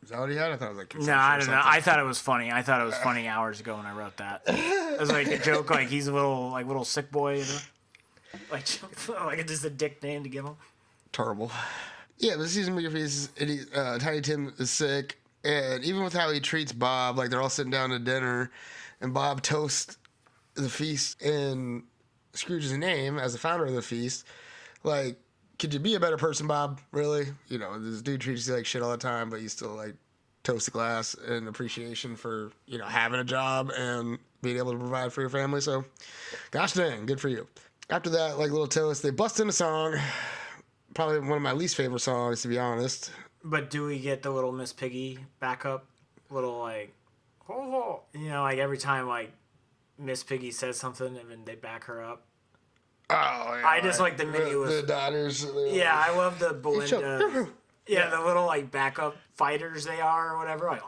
Is that what he had? I thought it was like No, I don't know. I thought it was funny. I thought it was funny hours ago when I wrote that. It was like a joke, like he's a little sick boy, you know? Like just a dick name to give him. Terrible. Yeah, but season meager feast, and Tiny Tim is sick, and even with how he treats Bob, like they're all sitting down to dinner, and Bob toasts the feast in Scrooge's name as the founder of the feast. Like, could you be a better person, Bob? Really? You know, this dude treats you like shit all the time, but you still like toast the glass in appreciation for, you know, having a job and being able to provide for your family. So, gosh dang, good for you. After that, like little toast, they bust in a song. Probably one of my least favorite songs, to be honest. But do we get the little Miss Piggy backup? Little like, oh, you know, like every time like Miss Piggy says something and then they back her up. Oh, yeah. I just like the mini with the daughters. Yeah, I love the Belinda. Yeah, the little like backup fighters they are or whatever. Like,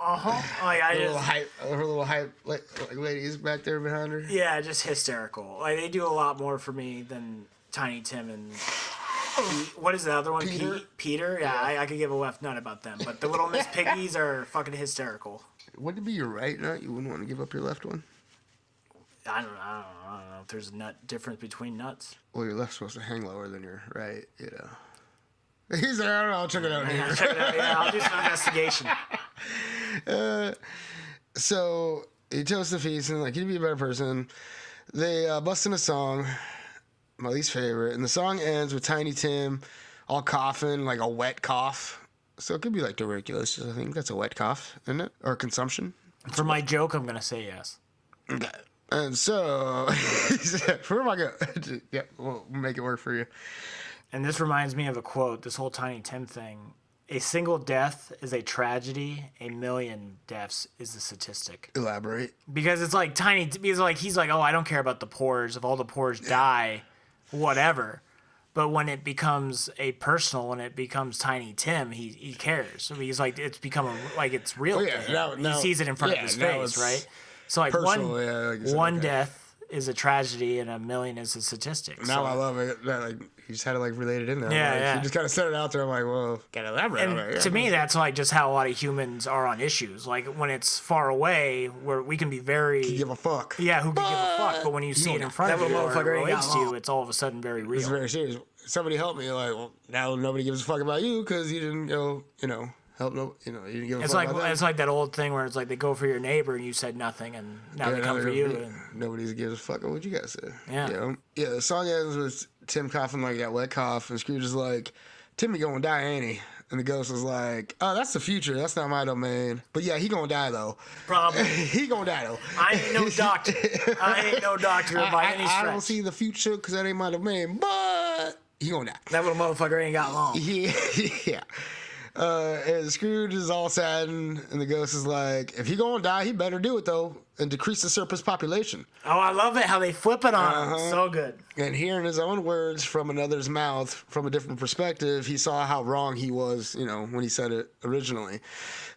like her little hype like ladies back there behind her. Yeah, just hysterical. Like they do a lot more for me than Tiny Tim and. What is the other one? Peter? Yeah, I could give a left nut about them. But the little Miss Piggies are fucking hysterical. Wouldn't it be your right nut? You wouldn't want to give up your left one? I don't know if there's a nut difference between nuts. Well, your left's supposed to hang lower than your right, you know. He's there. I don't know. I'll check it out. Yeah, check it out. Yeah, I'll do some investigation. So he toasts the feast and like he'd be a better person. They bust in a song. My least favorite, and the song ends with Tiny Tim all coughing like a wet cough, so it could be like tuberculosis. I think that's a wet cough, isn't it, or consumption? For my joke, I'm gonna say yes. Okay. And so where am I going? Yeah, we'll make it work for you. And this reminds me of a quote, this whole Tiny Tim thing. A single death is a tragedy. A million deaths is a statistic. Elaborate. Because it's like he's like, oh, I don't care about the poors. If all the poors die, whatever. But when it becomes when it becomes Tiny Tim, he cares. So he's like, it's become it's real. Oh, yeah, he sees it in front of his face, right? So like one death is a tragedy and a million is a statistic. Now I love it. That, like, you just had to like relate it in there. Yeah, like, yeah. You just kind of set it out there. I'm like, well, gotta elaborate on it. To me, that's like just how a lot of humans are on issues. Like when it's far away, where we can be very. Can give a fuck. Yeah, who can give a fuck? But when you see it in front of you or it relates to you, it's all of a sudden very real. It's very serious. Somebody help me. Like, well, now nobody gives a fuck about you because you didn't go, help no, you didn't give a fuck about that. It's like that old thing where it's like they go for your neighbor and you said nothing, and now they come for you. And nobody gives a fuck. What you guys say? Yeah. Yeah. The song ends with Tim coughing like that wet cough, and Scrooge is like, "Timmy gonna die, ain't he?" And the ghost is like, "Oh, that's the future. That's not my domain. But yeah, he gonna die though. Probably. He gonna die though. I ain't no doctor. I ain't no doctor by any stretch. I don't see the future because that ain't my domain. But he gonna die. That little motherfucker ain't got long. Yeah." And Scrooge is all saddened, and the ghost is like, if he gonna die, he better do it, though, and decrease the surplus population. Oh, I love it how they flip it on him. So good. And hearing his own words from another's mouth from a different perspective, he saw how wrong he was, when he said it originally.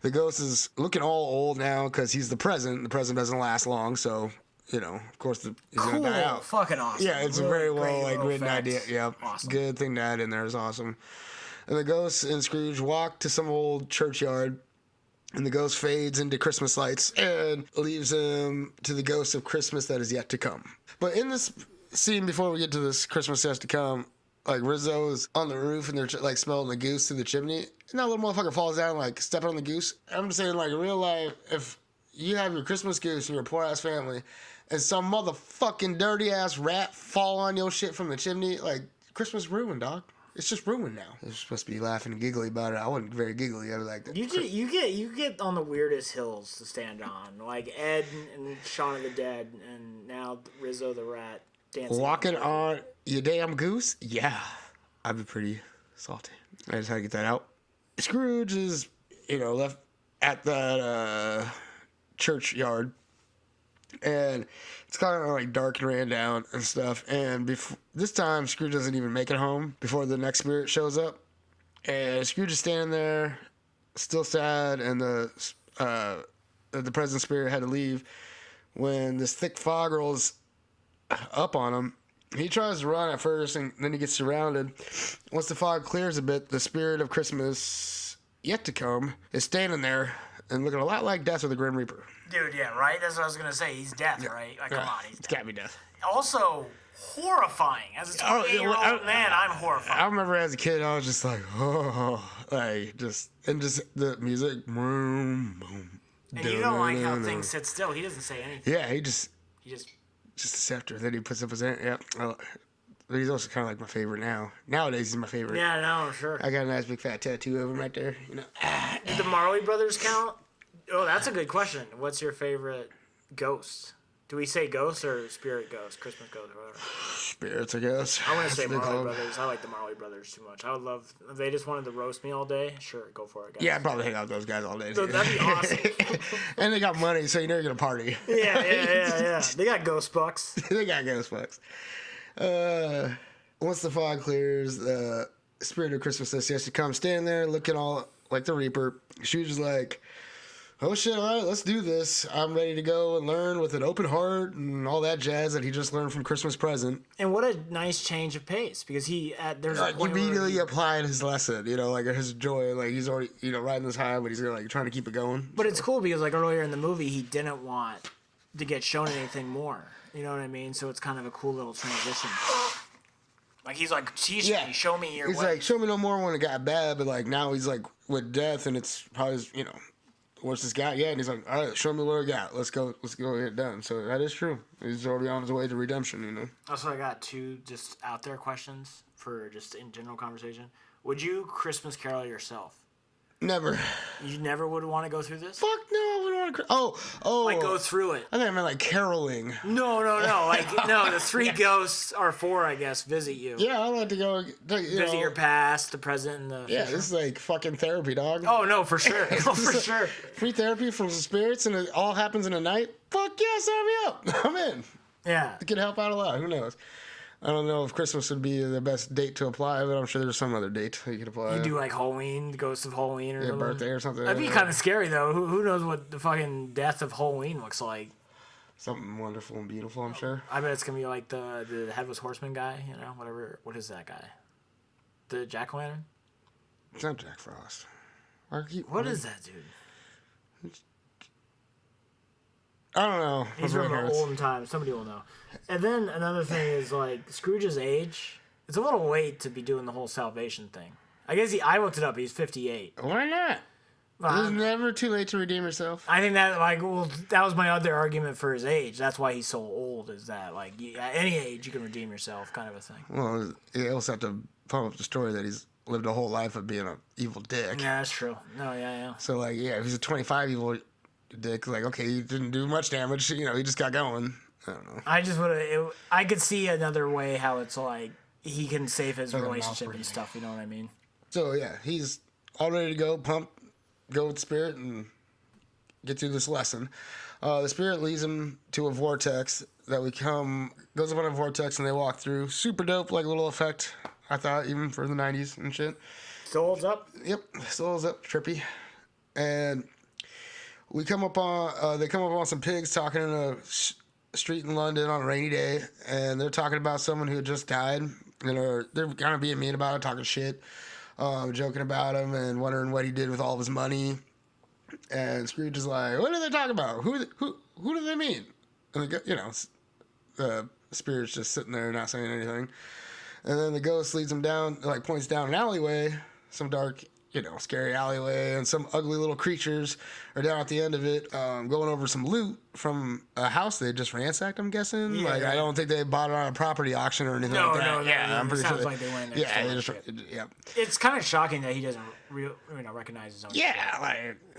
The ghost is looking all old now because he's the present. The present doesn't last long, so, of course, he's going to die out. Fucking awesome. Yeah, it's really a very well, written idea. Yeah, awesome. Good thing to add in there is awesome. And the ghost and Scrooge walk to some old churchyard, and the ghost fades into Christmas lights and leaves him to the ghost of Christmas that is yet to come. But in this scene, before we get to this Christmas yet to come, like Rizzo is on the roof and they're like smelling the goose through the chimney, and that little motherfucker falls down like stepping on the goose. I'm just saying, like in real life, if you have your Christmas goose and you're a poor ass family, and some motherfucking dirty ass rat fall on your shit from the chimney, like Christmas ruined, dog. It's just ruined now. They're supposed to be laughing and giggly about it. I wasn't very giggly. I was like, you get on the weirdest hills to stand on, like Ed and Shaun of the Dead, and now Rizzo the Rat dancing. Walking on your damn goose? Yeah, I'd be pretty salty. I just had to get that out. Scrooge is, left at that churchyard, and it's kind of like dark and ran down and stuff. And this time, Scrooge doesn't even make it home before the next spirit shows up. And Scrooge is standing there, still sad, and the the present spirit had to leave. When this thick fog rolls up on him, he tries to run at first, and then he gets surrounded. Once the fog clears a bit, the spirit of Christmas yet to come is standing there and looking a lot like Death of the Grim Reaper. Dude, yeah, right? That's what I was going to say. He's Death, right? Like, come on, he's It's Death. gotta be Death. Also, horrifying. As a 28-year-old man, I'm horrified. I remember as a kid, I was just like, oh, like, just the music, boom, boom. And you don't like how things sit still. He doesn't say anything. Yeah, he just a scepter. Then he puts up his hand. Yeah. But he's also kind of like my favorite now. Nowadays, he's my favorite. Yeah, no, sure. I got a nice big fat tattoo of him right there. Did the Marley Brothers count? Oh, that's a good question. What's your favorite ghost? Do we say ghost or spirit ghost, Christmas ghost, or whatever? Spirits, I guess. I want to say Marley Brothers. I like the Marley Brothers too much. I would love if they just wanted to roast me all day. Sure, go for it, guys. Yeah, I'd probably hang out with those guys all day. That'd be awesome. And they got money, so you know you're gonna party. Yeah. They got ghost bucks. They got ghost bucks. Once the fog clears, the spirit of Christmas says yes to come. Standing there, looking all like the Reaper. Scrooge is like, oh shit, all right, let's do this. I'm ready to go and learn with an open heart and all that jazz that he just learned from Christmas Present. And what a nice change of pace, because there's a point immediately applied his lesson, like his joy, like he's already, riding this high, but he's like trying to keep it going. But it's cool because like earlier in the movie, he didn't want to get shown anything more. You know what I mean? So it's kind of a cool little transition. Like he's like, teach me, show me your way. He's like, show me no more when it got bad, but like now he's like with death, and it's probably what's this guy? Yeah, and he's like, all right, show me what I got. Let's go get it done. So that is true. He's already on his way to redemption. Also, I got two just out there questions for just in general conversation. Would you Christmas carol yourself? Never. You never would want to go through this? Fuck no, I wouldn't want to. Oh. Like go through it. I think I meant like caroling. No. Like no, the three ghosts or four, I guess, visit you. Yeah, I'd like to go. Visit your past, the present, and the future. This is like fucking therapy, dog. Oh no, for sure. Sure. Free therapy from some spirits, and it all happens in a night. Fuck yeah, sign me up. I'm in. Yeah. It could help out a lot. Who knows? I don't know if Christmas would be the best date to apply, but I'm sure there's some other date you could apply. You do like Halloween, the ghost of Halloween, or your birthday or something. That'd be kind of scary though. Who knows what the fucking death of Halloween looks like? Something wonderful and beautiful, I'm sure. I bet it's gonna be like the headless horseman guy, whatever. What is that guy? The jack-o'-lantern? It's not Jack Frost. What is that, dude? I don't know. He's from the olden times. Somebody will know. And then another thing is like Scrooge's age. It's a little late to be doing the whole salvation thing. I guess I looked it up. He's 58. Why not? It's never too late to redeem yourself. I think that that was my other argument for his age. That's why he's so old. Is that at any age you can redeem yourself, kind of a thing. Well, you also have to pump up the story that he's lived a whole life of being an evil dick. Yeah, that's true. No, yeah. So if he's a 25 evil dick, okay, he didn't do much damage. He just got going. I don't know. I just I could see another way how it's like he can save his relationship and stuff. You know what I mean? So yeah, he's all ready to go. Go with the spirit and get through this lesson. The spirit leads him to a vortex goes up on a vortex, and they walk through. Super dope, like little effect. I thought even for the 90s and shit. Still holds up. Yep, still holds up. Trippy. And they come up on some pigs talking in a street in London on a rainy day, and they're talking about someone who had just died, and they're kind of being mean about it, talking shit, joking about him, and wondering what he did with all of his money. And Scrooge is like, "What are they talking about? Who do they mean?" And the spirit's just sitting there not saying anything. And then the ghost leads him down, points down an alleyway, some dark, scary alleyway, and some ugly little creatures are down at the end of it, going over some loot from a house they just ransacked, I'm guessing. Yeah. I don't think they bought it on a property auction or anything like that. No, yeah, I'm pretty sure. Sounds like they went in there. Yeah. It's kind of shocking that he doesn't recognize his own shit.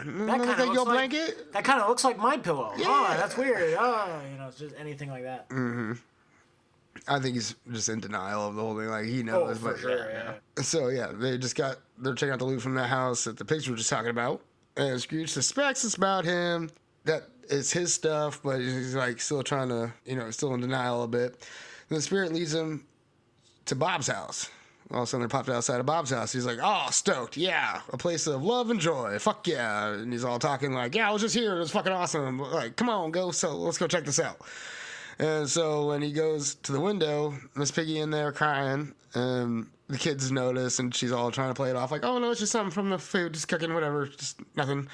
Your blanket? That kind of looks like my pillow. Yeah. Oh, that's weird. Oh, it's just anything like that. Mm-hmm. I think he's just in denial of the whole thing. He knows. For sure, yeah. So, they're checking out the loot from that house that the pigs were just talking about. And Scrooge suspects it's about him, that it's his stuff, but he's, still trying to, still in denial a bit. And the spirit leads him to Bob's house, All of a sudden, they're popped outside of Bob's house. He's like, oh, stoked. Yeah, a place of love and joy. Fuck yeah. And he's all talking like, yeah, I was just here. It was fucking awesome. Like, come on, let's go check this out. And so when he goes to the window, Miss Piggy in there crying, and the kids notice, and she's all trying to play it off like, oh, no, it's just something from the food, just cooking, whatever, just nothing.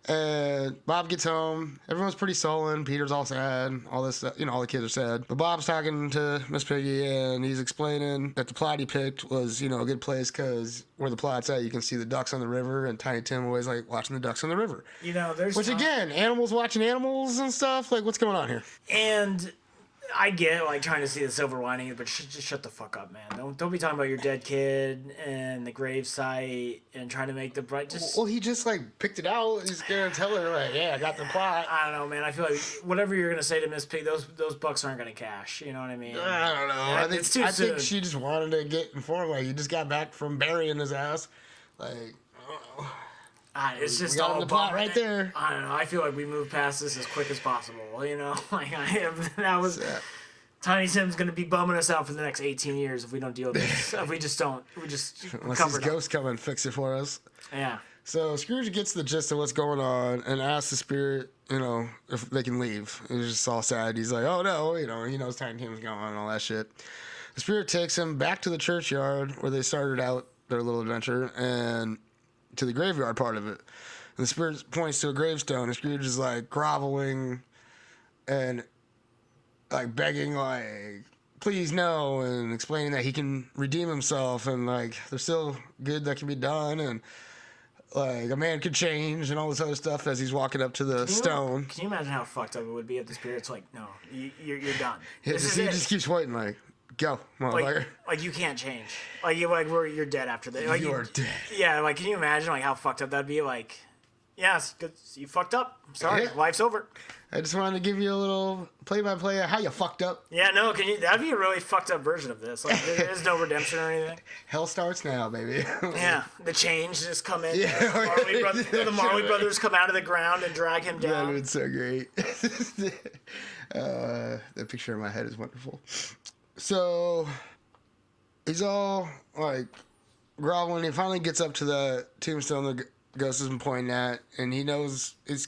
And Bob gets home. Everyone's pretty sullen. Peter's all sad. All this stuff. All the kids are sad. But Bob's talking to Miss Piggy, and he's explaining that the plot he picked was, a good place because where the plot's at, you can see the ducks on the river, and Tiny Tim always like watching the ducks on the river. There's... Which, again, animals watching animals and stuff. Like, what's going on here? And... I get trying to see the silver lining, but just shut the fuck up, man. Don't be talking about your dead kid and the gravesite and trying to make the bright. Well, he just picked it out. He's gonna tell her yeah, I got the plot. I don't know, man. I feel like whatever you're gonna say to Miss Pig, those bucks aren't gonna cash. You know what I mean? I don't know. I think she just wanted to get informed. He just got back from burying his ass. It's just we got all the plot right there. I don't know. I feel like we moved past this as quick as possible. Tiny Tim's gonna be bumming us out for the next 18 years if we don't deal with this. If we just don't, unless his ghost come and fix it for us. Yeah. So Scrooge gets the gist of what's going on and asks the spirit, if they can leave. He's just all sad. He's like, oh no, he knows Tiny Tim's gone and all that shit. The spirit takes him back to the churchyard where they started out their little adventure and to the graveyard part of it. And the spirit points to a gravestone, and Scrooge is groveling and begging, please no, and explaining that he can redeem himself, and there's still good that can be done, and a man could change, and all this other stuff as he's walking up to the stone. Can you imagine how fucked up it would be if the spirit's like, no, you're done. He just keeps waiting, go, motherfucker. You can't change. You're dead after that. You are dead. Yeah, can you imagine how fucked up that'd be? Yes, you fucked up. I'm sorry, life's over. I just wanted to give you a little play-by-play of how you fucked up. Yeah, no, that'd be a really fucked up version of this. There is no redemption or anything. Hell starts now, baby. Yeah, the change just come in. Yeah. The Marley brothers come out of the ground and drag him down. That would be so great. That picture in my head is wonderful. So, he's all, groveling. He finally gets up to the tombstone the ghost has been pointing at, and he knows it's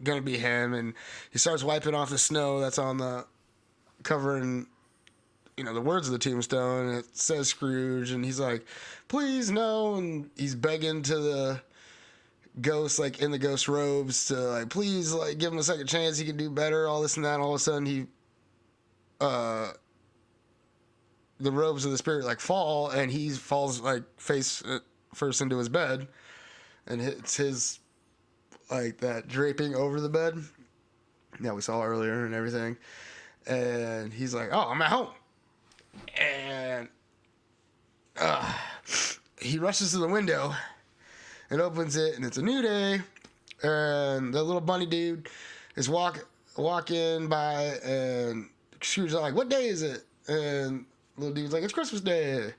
going to be him, and he starts wiping off the snow that's on the covering, the words of the tombstone, and it says Scrooge, and he's like, please no, and he's begging to the ghost, in the ghost robes to, please, give him a second chance, he can do better, all this and that, and all of a sudden he, the robes of the spirit fall, and he falls face first into his bed, and it's his that draping over the bed that we saw earlier and everything, and he's like, oh, I'm at home, and he rushes to the window and opens it, and it's a new day, and the little bunny dude is walking by, and Scrooge's like, what day is it? And little dude's like, it's Christmas Day.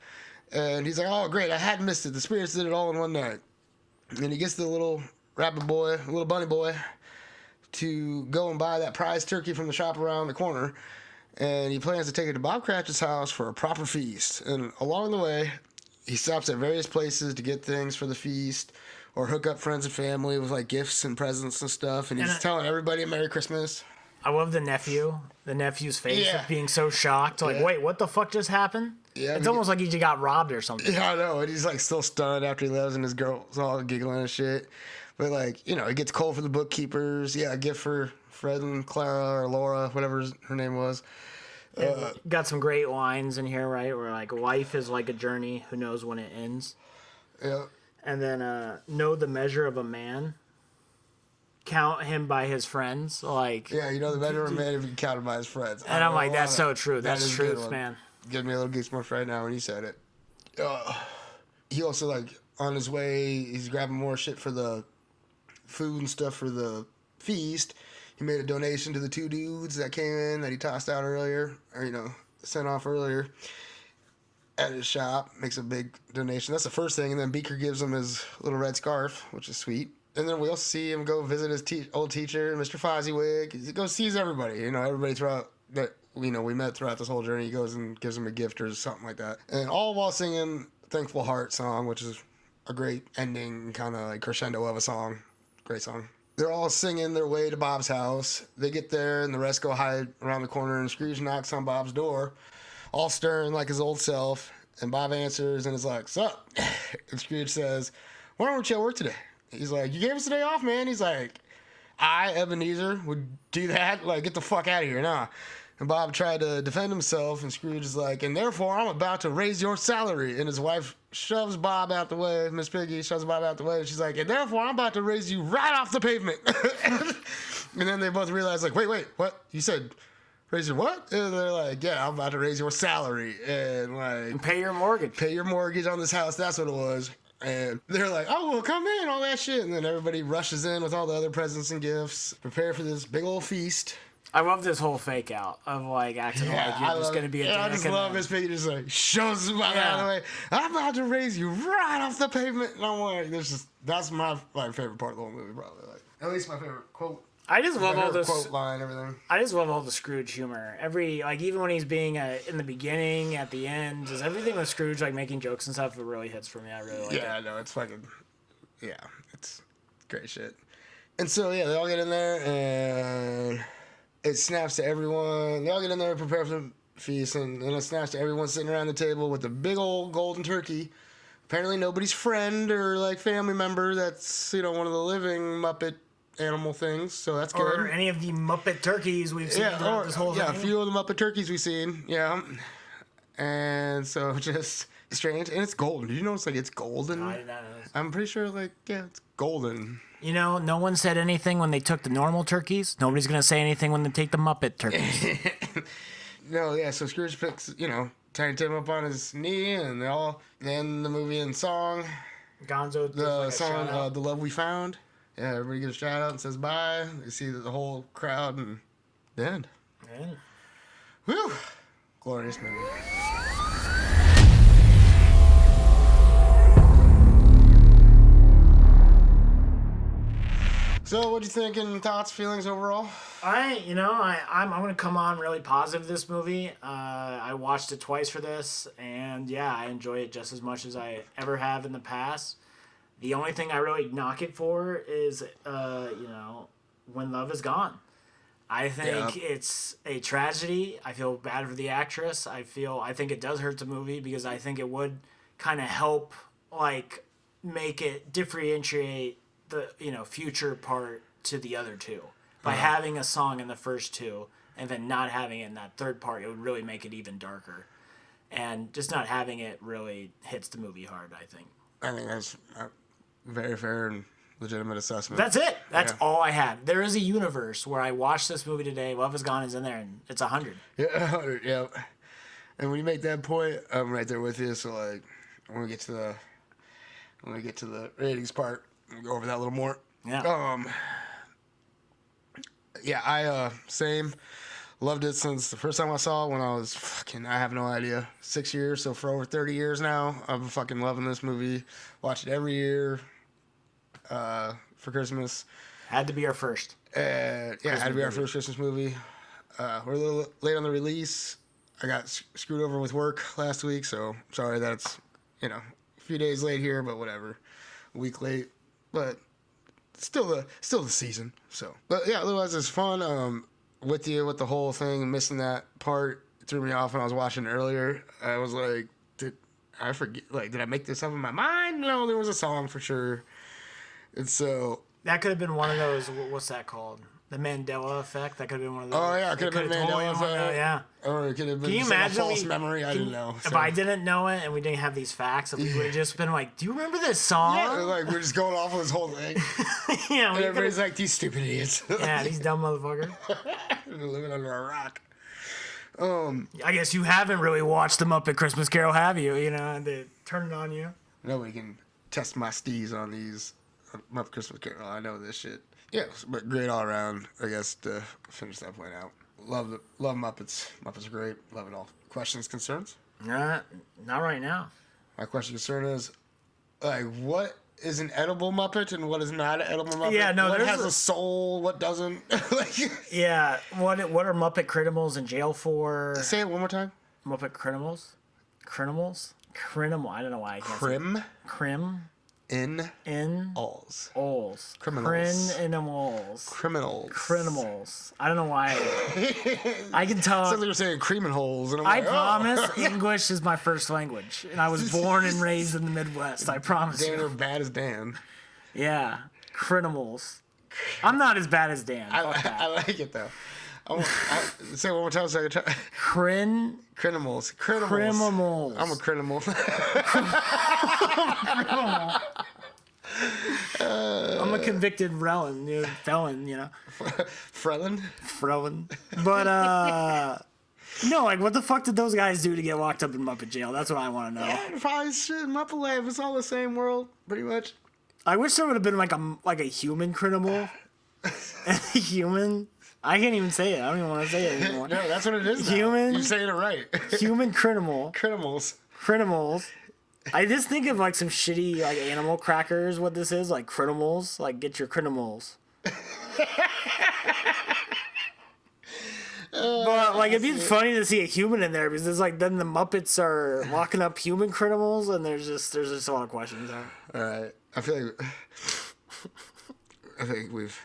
And he's like, oh, great, I hadn't missed it. The spirits did it all in one night. And he gets the little little bunny boy, to go and buy that prize turkey from the shop around the corner. And he plans to take it to Bob Cratchit's house for a proper feast. And along the way, he stops at various places to get things for the feast or hook up friends and family with gifts and presents and stuff. And he's telling everybody a Merry Christmas. I love the nephew's face of being so shocked. Wait, what the fuck just happened? Yeah, it's almost like he just got robbed or something. Yeah, I know. And he's still stunned after he leaves, and his girl's all giggling and shit. But it gets cold for the bookkeepers. Yeah, a gift for Fred and Clara or Laura, whatever her name was. Got some great lines in here, right? Where life is like a journey, who knows when it ends. Yeah. And then know the measure of a man. Count him by his friends, Yeah, the measure of a man if you can count him by his friends. And I'm like, that's so true. That's truth, man. Give me a little goosebumps right now when he said it. He also on his way, he's grabbing more shit for the food and stuff for the feast. He made a donation to the two dudes that came in that he tossed out earlier, or sent off earlier at his shop. Makes a big donation. That's the first thing, and then Beaker gives him his little red scarf, which is sweet. And then we also see him go visit his old teacher, Mr. Fozziwig. He goes sees everybody, everybody throughout that we met throughout this whole journey. He goes and gives him a gift or something like that, and all while singing "Thankful Heart" song, which is a great ending, kind of like crescendo of a song. Great song. They're all singing their way to Bob's house. They get there, and the rest go hide around the corner, and Scrooge knocks on Bob's door, all stern like his old self, and Bob answers and is like, "Sup?" And Scrooge says, "Why don't you at work today?" He's like, "You gave us a day off, man." He's like, "I, Ebenezer, would do that? Like, get the fuck out of here, nah." And Bob tried to defend himself, and Scrooge is like, "And therefore, I'm about to raise your salary." And his wife shoves Bob out the way. Miss Piggy shoves Bob out the way, and she's like, "And therefore, I'm about to raise you right off the pavement." And then they both realize, like, wait, what? You said raise your what? And they're like, "Yeah, I'm about to raise your salary. And, like... And pay your mortgage. Pay your mortgage on this house." That's what it was. And they're like, "Oh, well, come in," all that shit. And then everybody rushes in with all the other presents and gifts. Prepare for this big old feast. I love this whole fake out of like acting like you're just going to be a dick. I just love Miss Piggy just like shows him out of the way. "I'm about to raise you right off the pavement." And I'm like, that's my favorite part of the whole movie, probably. Like, at least my favorite quote. I just love all this quote line, everything. I just love all the Scrooge humor. Even when he's being in the beginning, at the end, just everything with Scrooge, like making jokes and stuff, it really hits for me. I really like it. Yeah, I know, it's fucking, it's great shit. And so they all get in there and it snaps to everyone. They all get in there and prepare for the feast, and it snaps to everyone sitting around the table with a big old golden turkey. Apparently nobody's friend or like family member that's one of the living Muppet animal things, so that's good. Or any of the Muppet turkeys we've seen throughout this whole thing. Yeah, a few of the Muppet turkeys we've seen, and so just strange, and it's golden. Did you know it's golden? I did not know this. I'm pretty sure it's golden. No one said anything when they took the normal turkeys. Nobody's gonna say anything when they take the Muppet turkeys. So Scrooge picks Tiny Tim up on his knee, and they all then the movie and song. Gonzo, the song, "The Love We Found." Yeah, everybody gives a shout out and says bye. You see the whole crowd and the end. Yeah. Whew. Glorious movie. So, what'd you think and thoughts, feelings overall? I'm gonna come on really positive this movie. I watched it twice for this, and I enjoy it just as much as I ever have in the past. The only thing I really knock it for is, when love is gone. I think it's a tragedy. I feel bad for the actress. I think it does hurt the movie because I think it would kind of help, make it differentiate the, future part to the other two. By having a song in the first two and then not having it in that third part, it would really make it even darker. And just not having it really hits the movie hard, I think. I think that's a very fair and legitimate assessment. That's it. That's all I had. There is a universe where I watched this movie today, Love Is Gone is in there, and it's 100. Yeah, 100, yeah. And when you make that point, I'm right there with you. So, when we get to the ratings part, we'll go over that a little more. Yeah. I same. Loved it since the first time I saw it when I was I have no idea, 6 years. So for over 30 years now, I'm fucking loving this movie. Watch it every year for Christmas. Had to be our first. Had to be our first Christmas movie. We're a little late on the release. I got screwed over with work last week, so sorry that's, a few days late here, but whatever. A week late, but still the season. So, but otherwise it's fun. With the whole thing, missing that part threw me off when I was watching it earlier. I was like, did I forget? Did I make this up in my mind? No, there was a song for sure. And so that could have been one of those. What's that called? The Mandela effect. That could have been one of those. Oh yeah, it could have been Mandela effect. Yeah. Or it could have been Can you imagine a false memory. I didn't know. If I didn't know it and we didn't have these facts, we would have just been like, "Do you remember this song?" Yeah, we're just going off of this whole thing. Yeah. And everybody's like, "These stupid idiots." Yeah, these dumb motherfuckers. They're living under a rock. I guess you haven't really watched the Muppet Christmas Carol, have you? They turn it on you. Nobody can test my steez on these Muppet Christmas Carol. I know this shit. Yeah, but great all around, I guess, to finish that point out. Love Muppets. Muppets are great. Love it all. Questions, concerns? Not right now. My question concern is, what is an edible Muppet and what is not an edible Muppet? Yeah, no, what there's has a soul, what doesn't? Like, Yeah, what are Muppet Criminals in jail for? say it one more time. Muppet Criminals? Criminal. I don't know why I can't Crim say Crim in alls. Ols. Criminals. Criminals. I don't know why. I can tell. Sounds like you're saying criminals. And I'm I like, promise English is my first language. And I was born and raised in the Midwest. I promise Dan you. are bad as Dan. Yeah. Criminals. I'm not as bad as Dan. Fuck that. I like it though. Say it one more time so I can try. Criminals. Criminals. I'm a criminal. I'm a convicted felon, you know. Frelon. But no, like what the fuck did those guys do to get locked up in Muppet jail? That's what I want to know. Yeah, probably shit. Muppet Life. It's all the same world, pretty much. I wish there would have been like a human criminal. A human. I can't even say it. I don't even want to say it anymore. No, that's what it is now. Human. You're saying it right. Human criminal. Criminals. I just think of like some shitty like animal crackers. What this is like criminals. Like get your criminals. But like it'd be funny to see a human in there because it's like then the Muppets are locking up human criminals and there's just a lot of questions there. All right, I think we've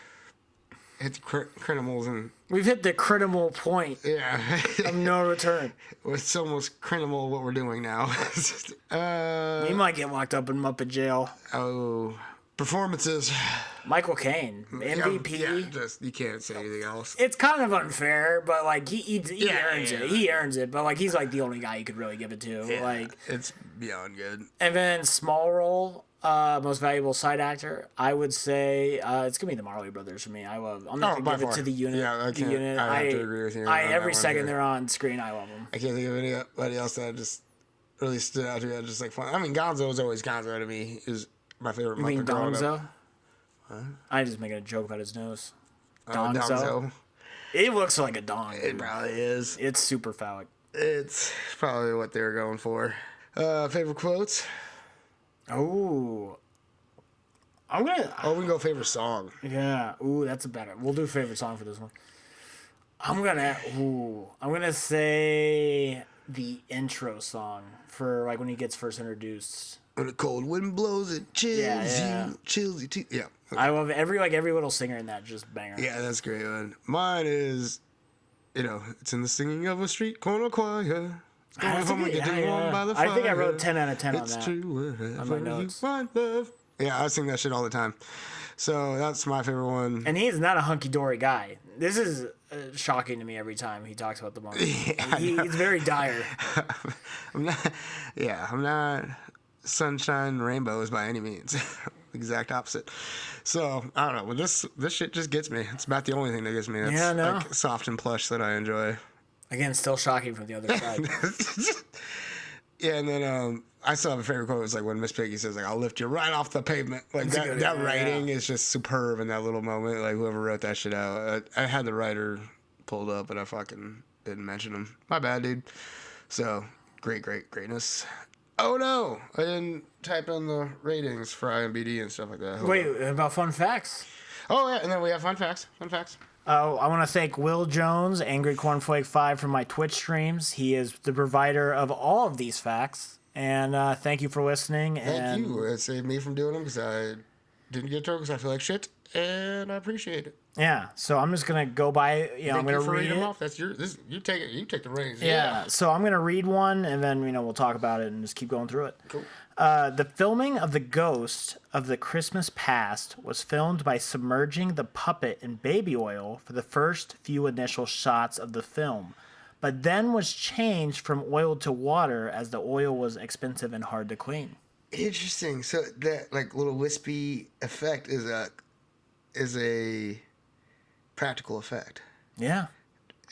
hit the criminals and We've hit the critical point yeah of no return. It's almost criminal what we're doing now. We might get locked up in Muppet jail. Oh, performances. Michael Caine, MVP. Yeah, just you can't say anything else. It's kind of unfair, but like he earns yeah. it. He earns it, but like he's like the only guy you could really give it to. Yeah, like it's beyond good. And then small role, most valuable side actor. I would say it's gonna be the Marley Brothers for me. I'm not gonna give it to the unit. Yeah, I can't. Unit. I have to agree with you. Every second they're on screen, I love them. I can't think of anybody else that just really stood out to me. I just like fun. I mean, Gonzo is always Gonzo to me. Is my favorite. You mean Muppet growing Gonzo? up. Huh? I just making a joke about his nose. Gonzo. It looks like a dong. It probably is. It's super phallic. It's probably what they were going for. Favorite quotes? Oh. We can go favorite song. Yeah. Ooh, that's a better. We'll do favorite song for this one. I'm gonna say the intro song for like when he gets first introduced. When the cold wind blows, it chills you, chills you too. Yeah. I love every little singer in that just banger. Yeah, that's a great one. Mine is, it's in the singing of a street corner choir. I think I wrote 10 out of 10 on that. It's true, wherever on my notes. you find love. Yeah, I sing that shit all the time. So that's my favorite one. And he's not a hunky-dory guy. This is shocking to me every time he talks about the Muppets. Yeah, He's very dire. I'm not sunshine and rainbows by any means. Exact opposite. So I don't know. Well, this shit just gets me. It's about the only thing that gets me. It's like soft and plush that I enjoy. Again, still shocking from the other side. Yeah, and then I still have a favorite quote. It's like when Miss Piggy says, like, "I'll lift you right off the pavement." Like that writing is just superb in that little moment. Like whoever wrote that shit out. I had the writer pulled up, but I fucking didn't mention him. My bad, dude. So greatness. Oh no, I didn't type in the ratings for IMDb and stuff like that. Wait, about fun facts? Oh yeah, and then we have fun facts. Oh, I want to thank Will Jones, Angry Cornflake 5 for my Twitch streams. He is the provider of all of these facts. And thank you for listening. Thank you. It saved me from doing them because I didn't get to because I feel like shit, and I appreciate it. Yeah, so I'm just gonna go by. I'm gonna read it. Off. That's you take it. You take the reins. Yeah. So I'm gonna read one, and then we'll talk about it and just keep going through it. Cool. The filming of The Ghost of the Christmas Past was filmed by submerging the puppet in baby oil for the first few initial shots of the film, but then was changed from oil to water as the oil was expensive and hard to clean. Interesting. So that like little wispy effect is a practical effect. Yeah.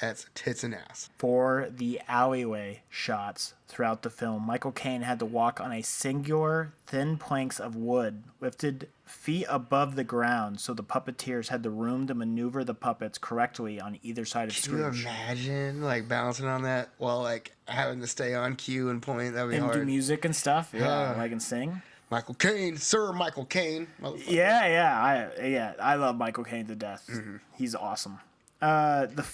That's tits and ass. For the alleyway shots throughout the film, Michael Caine had to walk on a singular thin planks of wood lifted feet above the ground, so the puppeteers had the room to maneuver the puppets correctly on either side of Scrooge. Can you imagine like bouncing on that while like having to stay on cue and point? That'd be hard. And do music and stuff, yeah, like and sing. Michael Caine, Sir Michael Caine. I love Michael Caine to death. Mm-hmm. He's awesome. The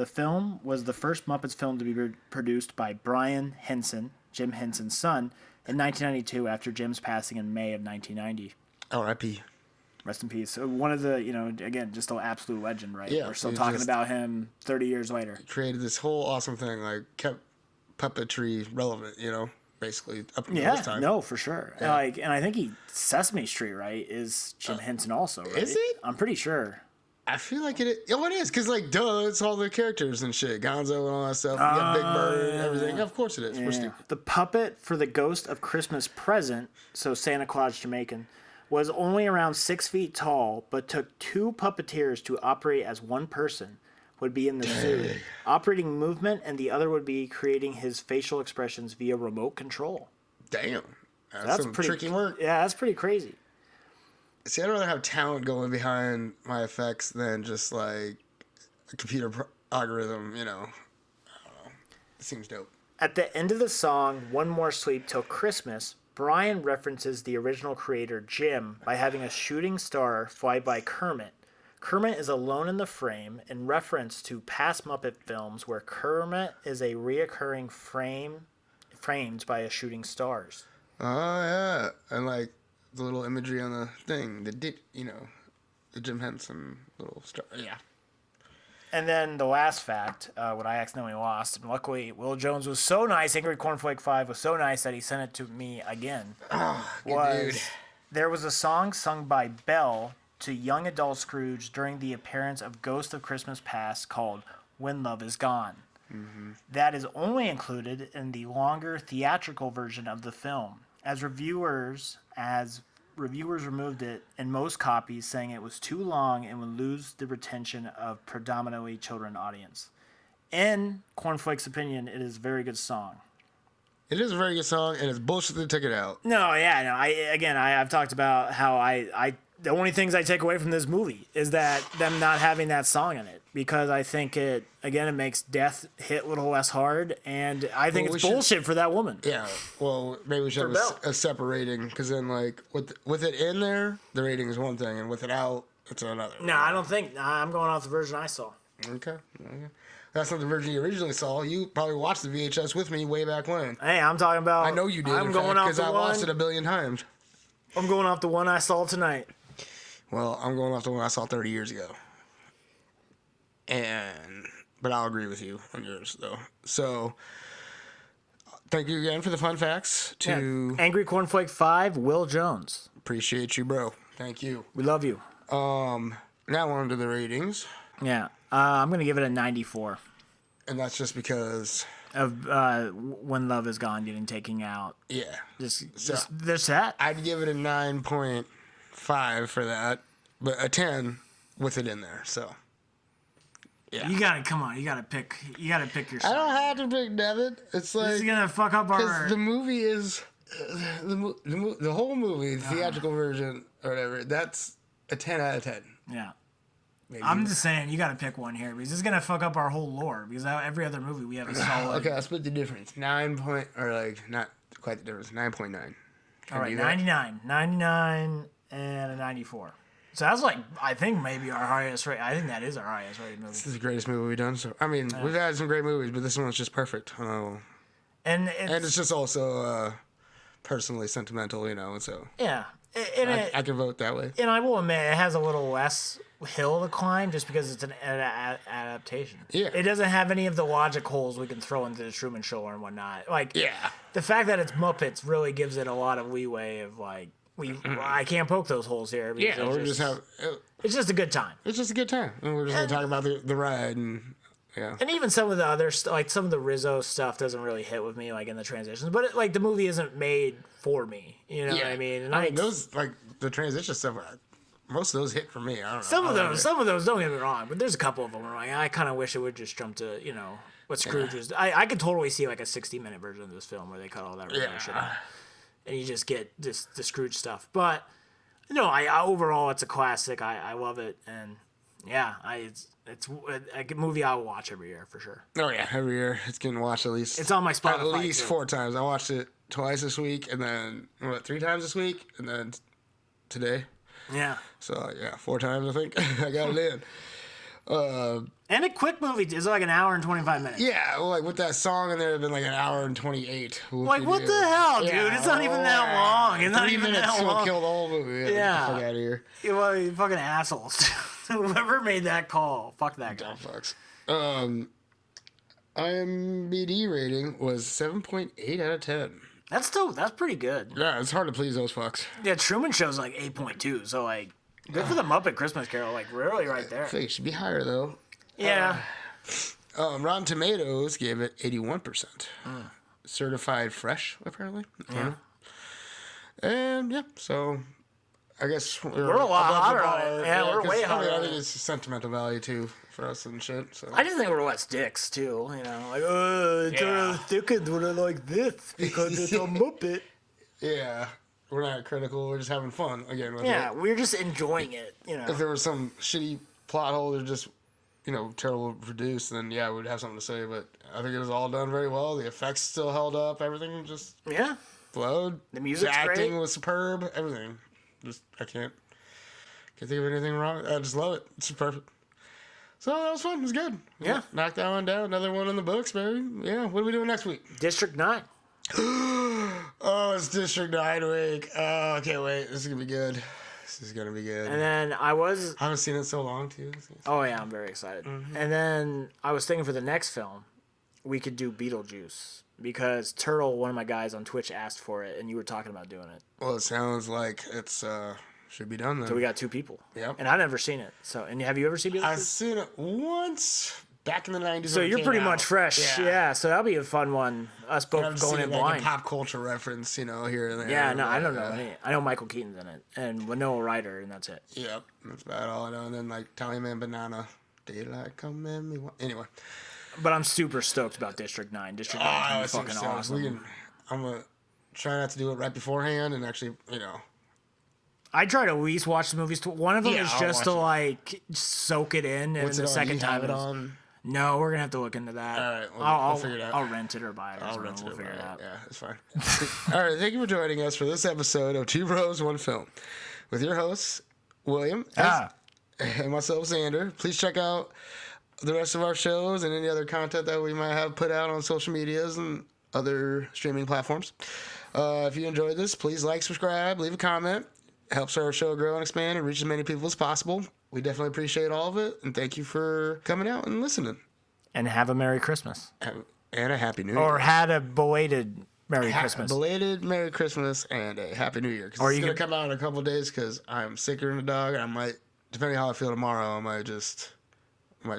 film was the first Muppets film to be produced by Brian Henson, Jim Henson's son, in 1992 after Jim's passing in May of 1990. R.I.P. Rest in peace. One of the, again, just an absolute legend, right? Yeah, we're still talking about him 30 years later. Created this whole awesome thing, like kept puppetry relevant, basically up until this time. No, for sure. Yeah. And I think Sesame Street, right, is Jim Henson also, right? Is it? I'm pretty sure. I feel like it is. Oh, it is, because, it's all the characters and shit. Gonzo and all that stuff. You got Big Bird and everything. Yeah, of course it is. We're stupid. The puppet for the Ghost of Christmas Present, so Santa Claus Jamaican, was only around 6 feet tall, but took 2 puppeteers to operate as one person would be in the suit, operating movement, and the other would be creating his facial expressions via remote control. Damn. That's some pretty tricky work. Yeah, that's pretty crazy. See, I'd rather have talent going behind my effects than just a computer algorithm, I don't know. It seems dope. At the end of the song, One More Sleep Till Christmas, Brian references the original creator, Jim, by having a shooting star fly by Kermit. Kermit is alone in the frame in reference to past Muppet films where Kermit is a reoccurring framed by a shooting stars. Oh, yeah. And, the little imagery on the thing, the Jim Henson little star. Yeah. And then the last fact, what I accidentally lost, and luckily Will Jones was so nice, Angry Cornflake 5 was so nice that he sent it to me again. Oh, good dude. There was a song sung by Belle to young adult Scrooge during the appearance of Ghost of Christmas Past called When Love Is Gone. Mm-hmm. That is only included in the longer theatrical version of the film, as reviewers removed it in most copies, saying it was too long and would lose the retention of predominantly children audience. In Cornflake's opinion, it is a very good song. It is a very good song, and it's bullshit to take it out. I've talked about how the only things I take away from this movie is that them not having that song in it, because I think it makes death hit a little less hard, and I think it's bullshit for that woman. Yeah, well, maybe we should have a separating, because then, with it in there, the rating is one thing, and with it out, it's another. No, I don't think. I'm going off the version I saw. Okay. That's not the version you originally saw. You probably watched the VHS with me way back when. Hey, I'm talking about... I know you did, because I watched it a billion times. I'm going off the one I saw tonight. Well, I'm going off the one I saw 30 years ago. But I'll agree with you on yours, though. So, thank you again for the fun facts. Angry Cornflake 5, Will Jones. Appreciate you, bro. Thank you. We love you. Now on to the ratings. Yeah. I'm going to give it a 94. And that's just because... of When Love Is Gone getting taken out. Yeah. Just that. I'd give it a 9.5 for that, but a 10 with it in there, so... Yeah. You gotta pick your side. I don't have to pick Devin. It's like... This is gonna fuck up our... Because the movie is... The whole movie, the theatrical version, or whatever, that's a 10 out of 10. Yeah. Maybe. I'm just saying, you gotta pick one here, because this is gonna fuck up our whole lore, because every other movie we have a solid... Okay, I'll split the difference. Not quite the difference, 9.9. All right, 99. 99 and a 94. So that's I think maybe our highest rate. I think that is our highest rated movie. This is the greatest movie we've done. So we've had some great movies, but this one's just perfect. And it's just also personally sentimental, So yeah, I can vote that way. And I will admit, it has a little less hill to climb, just because it's an adaptation. Yeah, it doesn't have any of the logic holes we can throw into the Truman Show and whatnot. The fact that it's Muppets really gives it a lot of leeway of I can't poke those holes here. Yeah, it's just a good time. It's just a good time. And we're just going to talk about the ride and yeah. And even some of the other some of the Rizzo stuff doesn't really hit with me in the transitions. But the movie isn't made for me. You know what I mean? And those the transition stuff. Most of those hit for me. I don't know. Some of those. Don't get me wrong, but there's a couple of them where I kind of wish it would just jump to what Scrooge was. I could totally see a 60-minute version of this film where they cut all that Rizzo shit out. And you just get the Scrooge stuff. But, overall, it's a classic. I love it. And Yeah, it's a good movie I will watch every year for sure. Oh yeah, every year it's getting watched at least. It's on my Spotify. At least too. 4 times. I watched it twice this week, and then 3 times this week, and then today. Yeah. So yeah, 4 times I think I got it in. And a quick movie is like an hour and 25 minutes. Yeah, well, like with that song in there, it'd been like an hour and 28. Like what the hell, dude? Yeah, It's not even that long. It's not 3 even minutes that will long. kill the whole movie. Yeah. Get the fuck out of here. Well, you fucking assholes. Whoever made that call, fuck that guy. Dumb fucks. IMDb rating was 7.8 out of 10. That's pretty good. Yeah, it's hard to please those fucks. Yeah, Truman Show's like 8.2, so like good for the Muppet Christmas Carol, like really right there. I think it should be higher though. Yeah. Rotten Tomatoes gave it 81%. Certified fresh, apparently. Yeah. And yeah, so I guess We're a lot above the hotter on bar. it. Yeah, we're 'cause, way I mean, hotter I on think it. it's sentimental value too for us and shit. So I just think we're what sticks too, you know, like Charles Dickens would have like this because it's a Muppet. yeah, we're not critical. We're just having fun again. With Yeah, it. we're just enjoying it, you know. If there was some shitty plot hole or just terrible produced, then yeah, we'd have something to say. But I think it was all done very well. The effects still held up. Everything just Yeah. flowed. The music's the acting great. was superb. Everything. Just I can't think of anything wrong. I just love it. It's perfect. So that was fun. It was good. Yeah. Knocked that one down. Another one in the books, baby. Yeah. What are we doing next week? District 9. Oh, it's District 9 week. Oh, I can't wait. This is gonna be good. This is gonna be good. And then I haven't seen it so long too. oh yeah, I'm very excited. And then I was thinking for the next film, we could do Beetlejuice because Turtle, one of my guys on Twitch, asked for it, and you were talking about doing it. Well, it sounds like it's should be done then. So we got 2 people. Yep. And I've never seen it. So, and have you ever seen Beetlejuice? I've seen it once back in the 90s. So when it you're came pretty out. much fresh. Yeah. So that'll be a fun one. Us both I've going seen in it, like, blind. a pop culture reference, here and there. Yeah, no, I don't know Yeah. any. I know Michael Keaton's in it and Winona Ryder, and that's it. Yep, that's about all I know. And then like Tally Man Banana, daylight come in me. Anyway, But I'm super stoked about District 9. District 9 is gonna be fucking awesome. I'm gonna try not to do it right beforehand, and actually, I try to at least watch the movies. One of them Yeah, is I'll just to watch like soak it in, and what's the it on? second You time have it is- on. No, we're gonna have to look into that. All right, we'll I'll figure it out. I'll rent it or buy it. I'll rent it. We'll figure it out. Yeah, it's fine. All right, thank you for joining us for this episode of Two Bros, One Film, with your hosts William and myself, Xander. Please check out the rest of our shows and any other content that we might have put out on social medias and other streaming platforms. If you enjoyed this, please like, subscribe, leave a comment. Helps our show grow and expand and reach as many people as possible. We definitely appreciate all of it, and thank you for coming out and listening. And have a Merry Christmas. And a Happy New Year. Or had a belated Merry Christmas. Belated Merry Christmas and a Happy New Year. Because it's going to come out in a couple of days because I'm sicker than a dog. And I might, depending on how I feel tomorrow, I might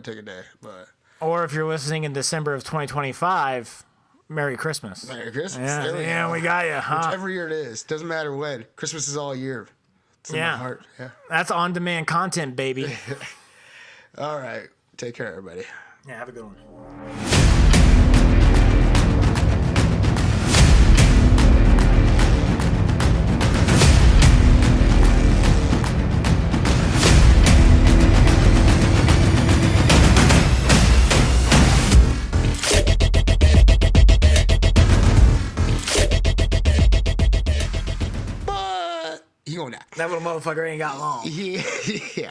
take a day. But Or if you're listening in December of 2025, Merry Christmas. Merry Christmas. Yeah, we got you, huh? Whichever year it is. Doesn't matter when. Christmas is all year. It's in my heart. Yeah. That's on-demand content, baby. All right. Take care, everybody. Yeah, have a good one. But you gonna die. That little motherfucker ain't got long. Yeah.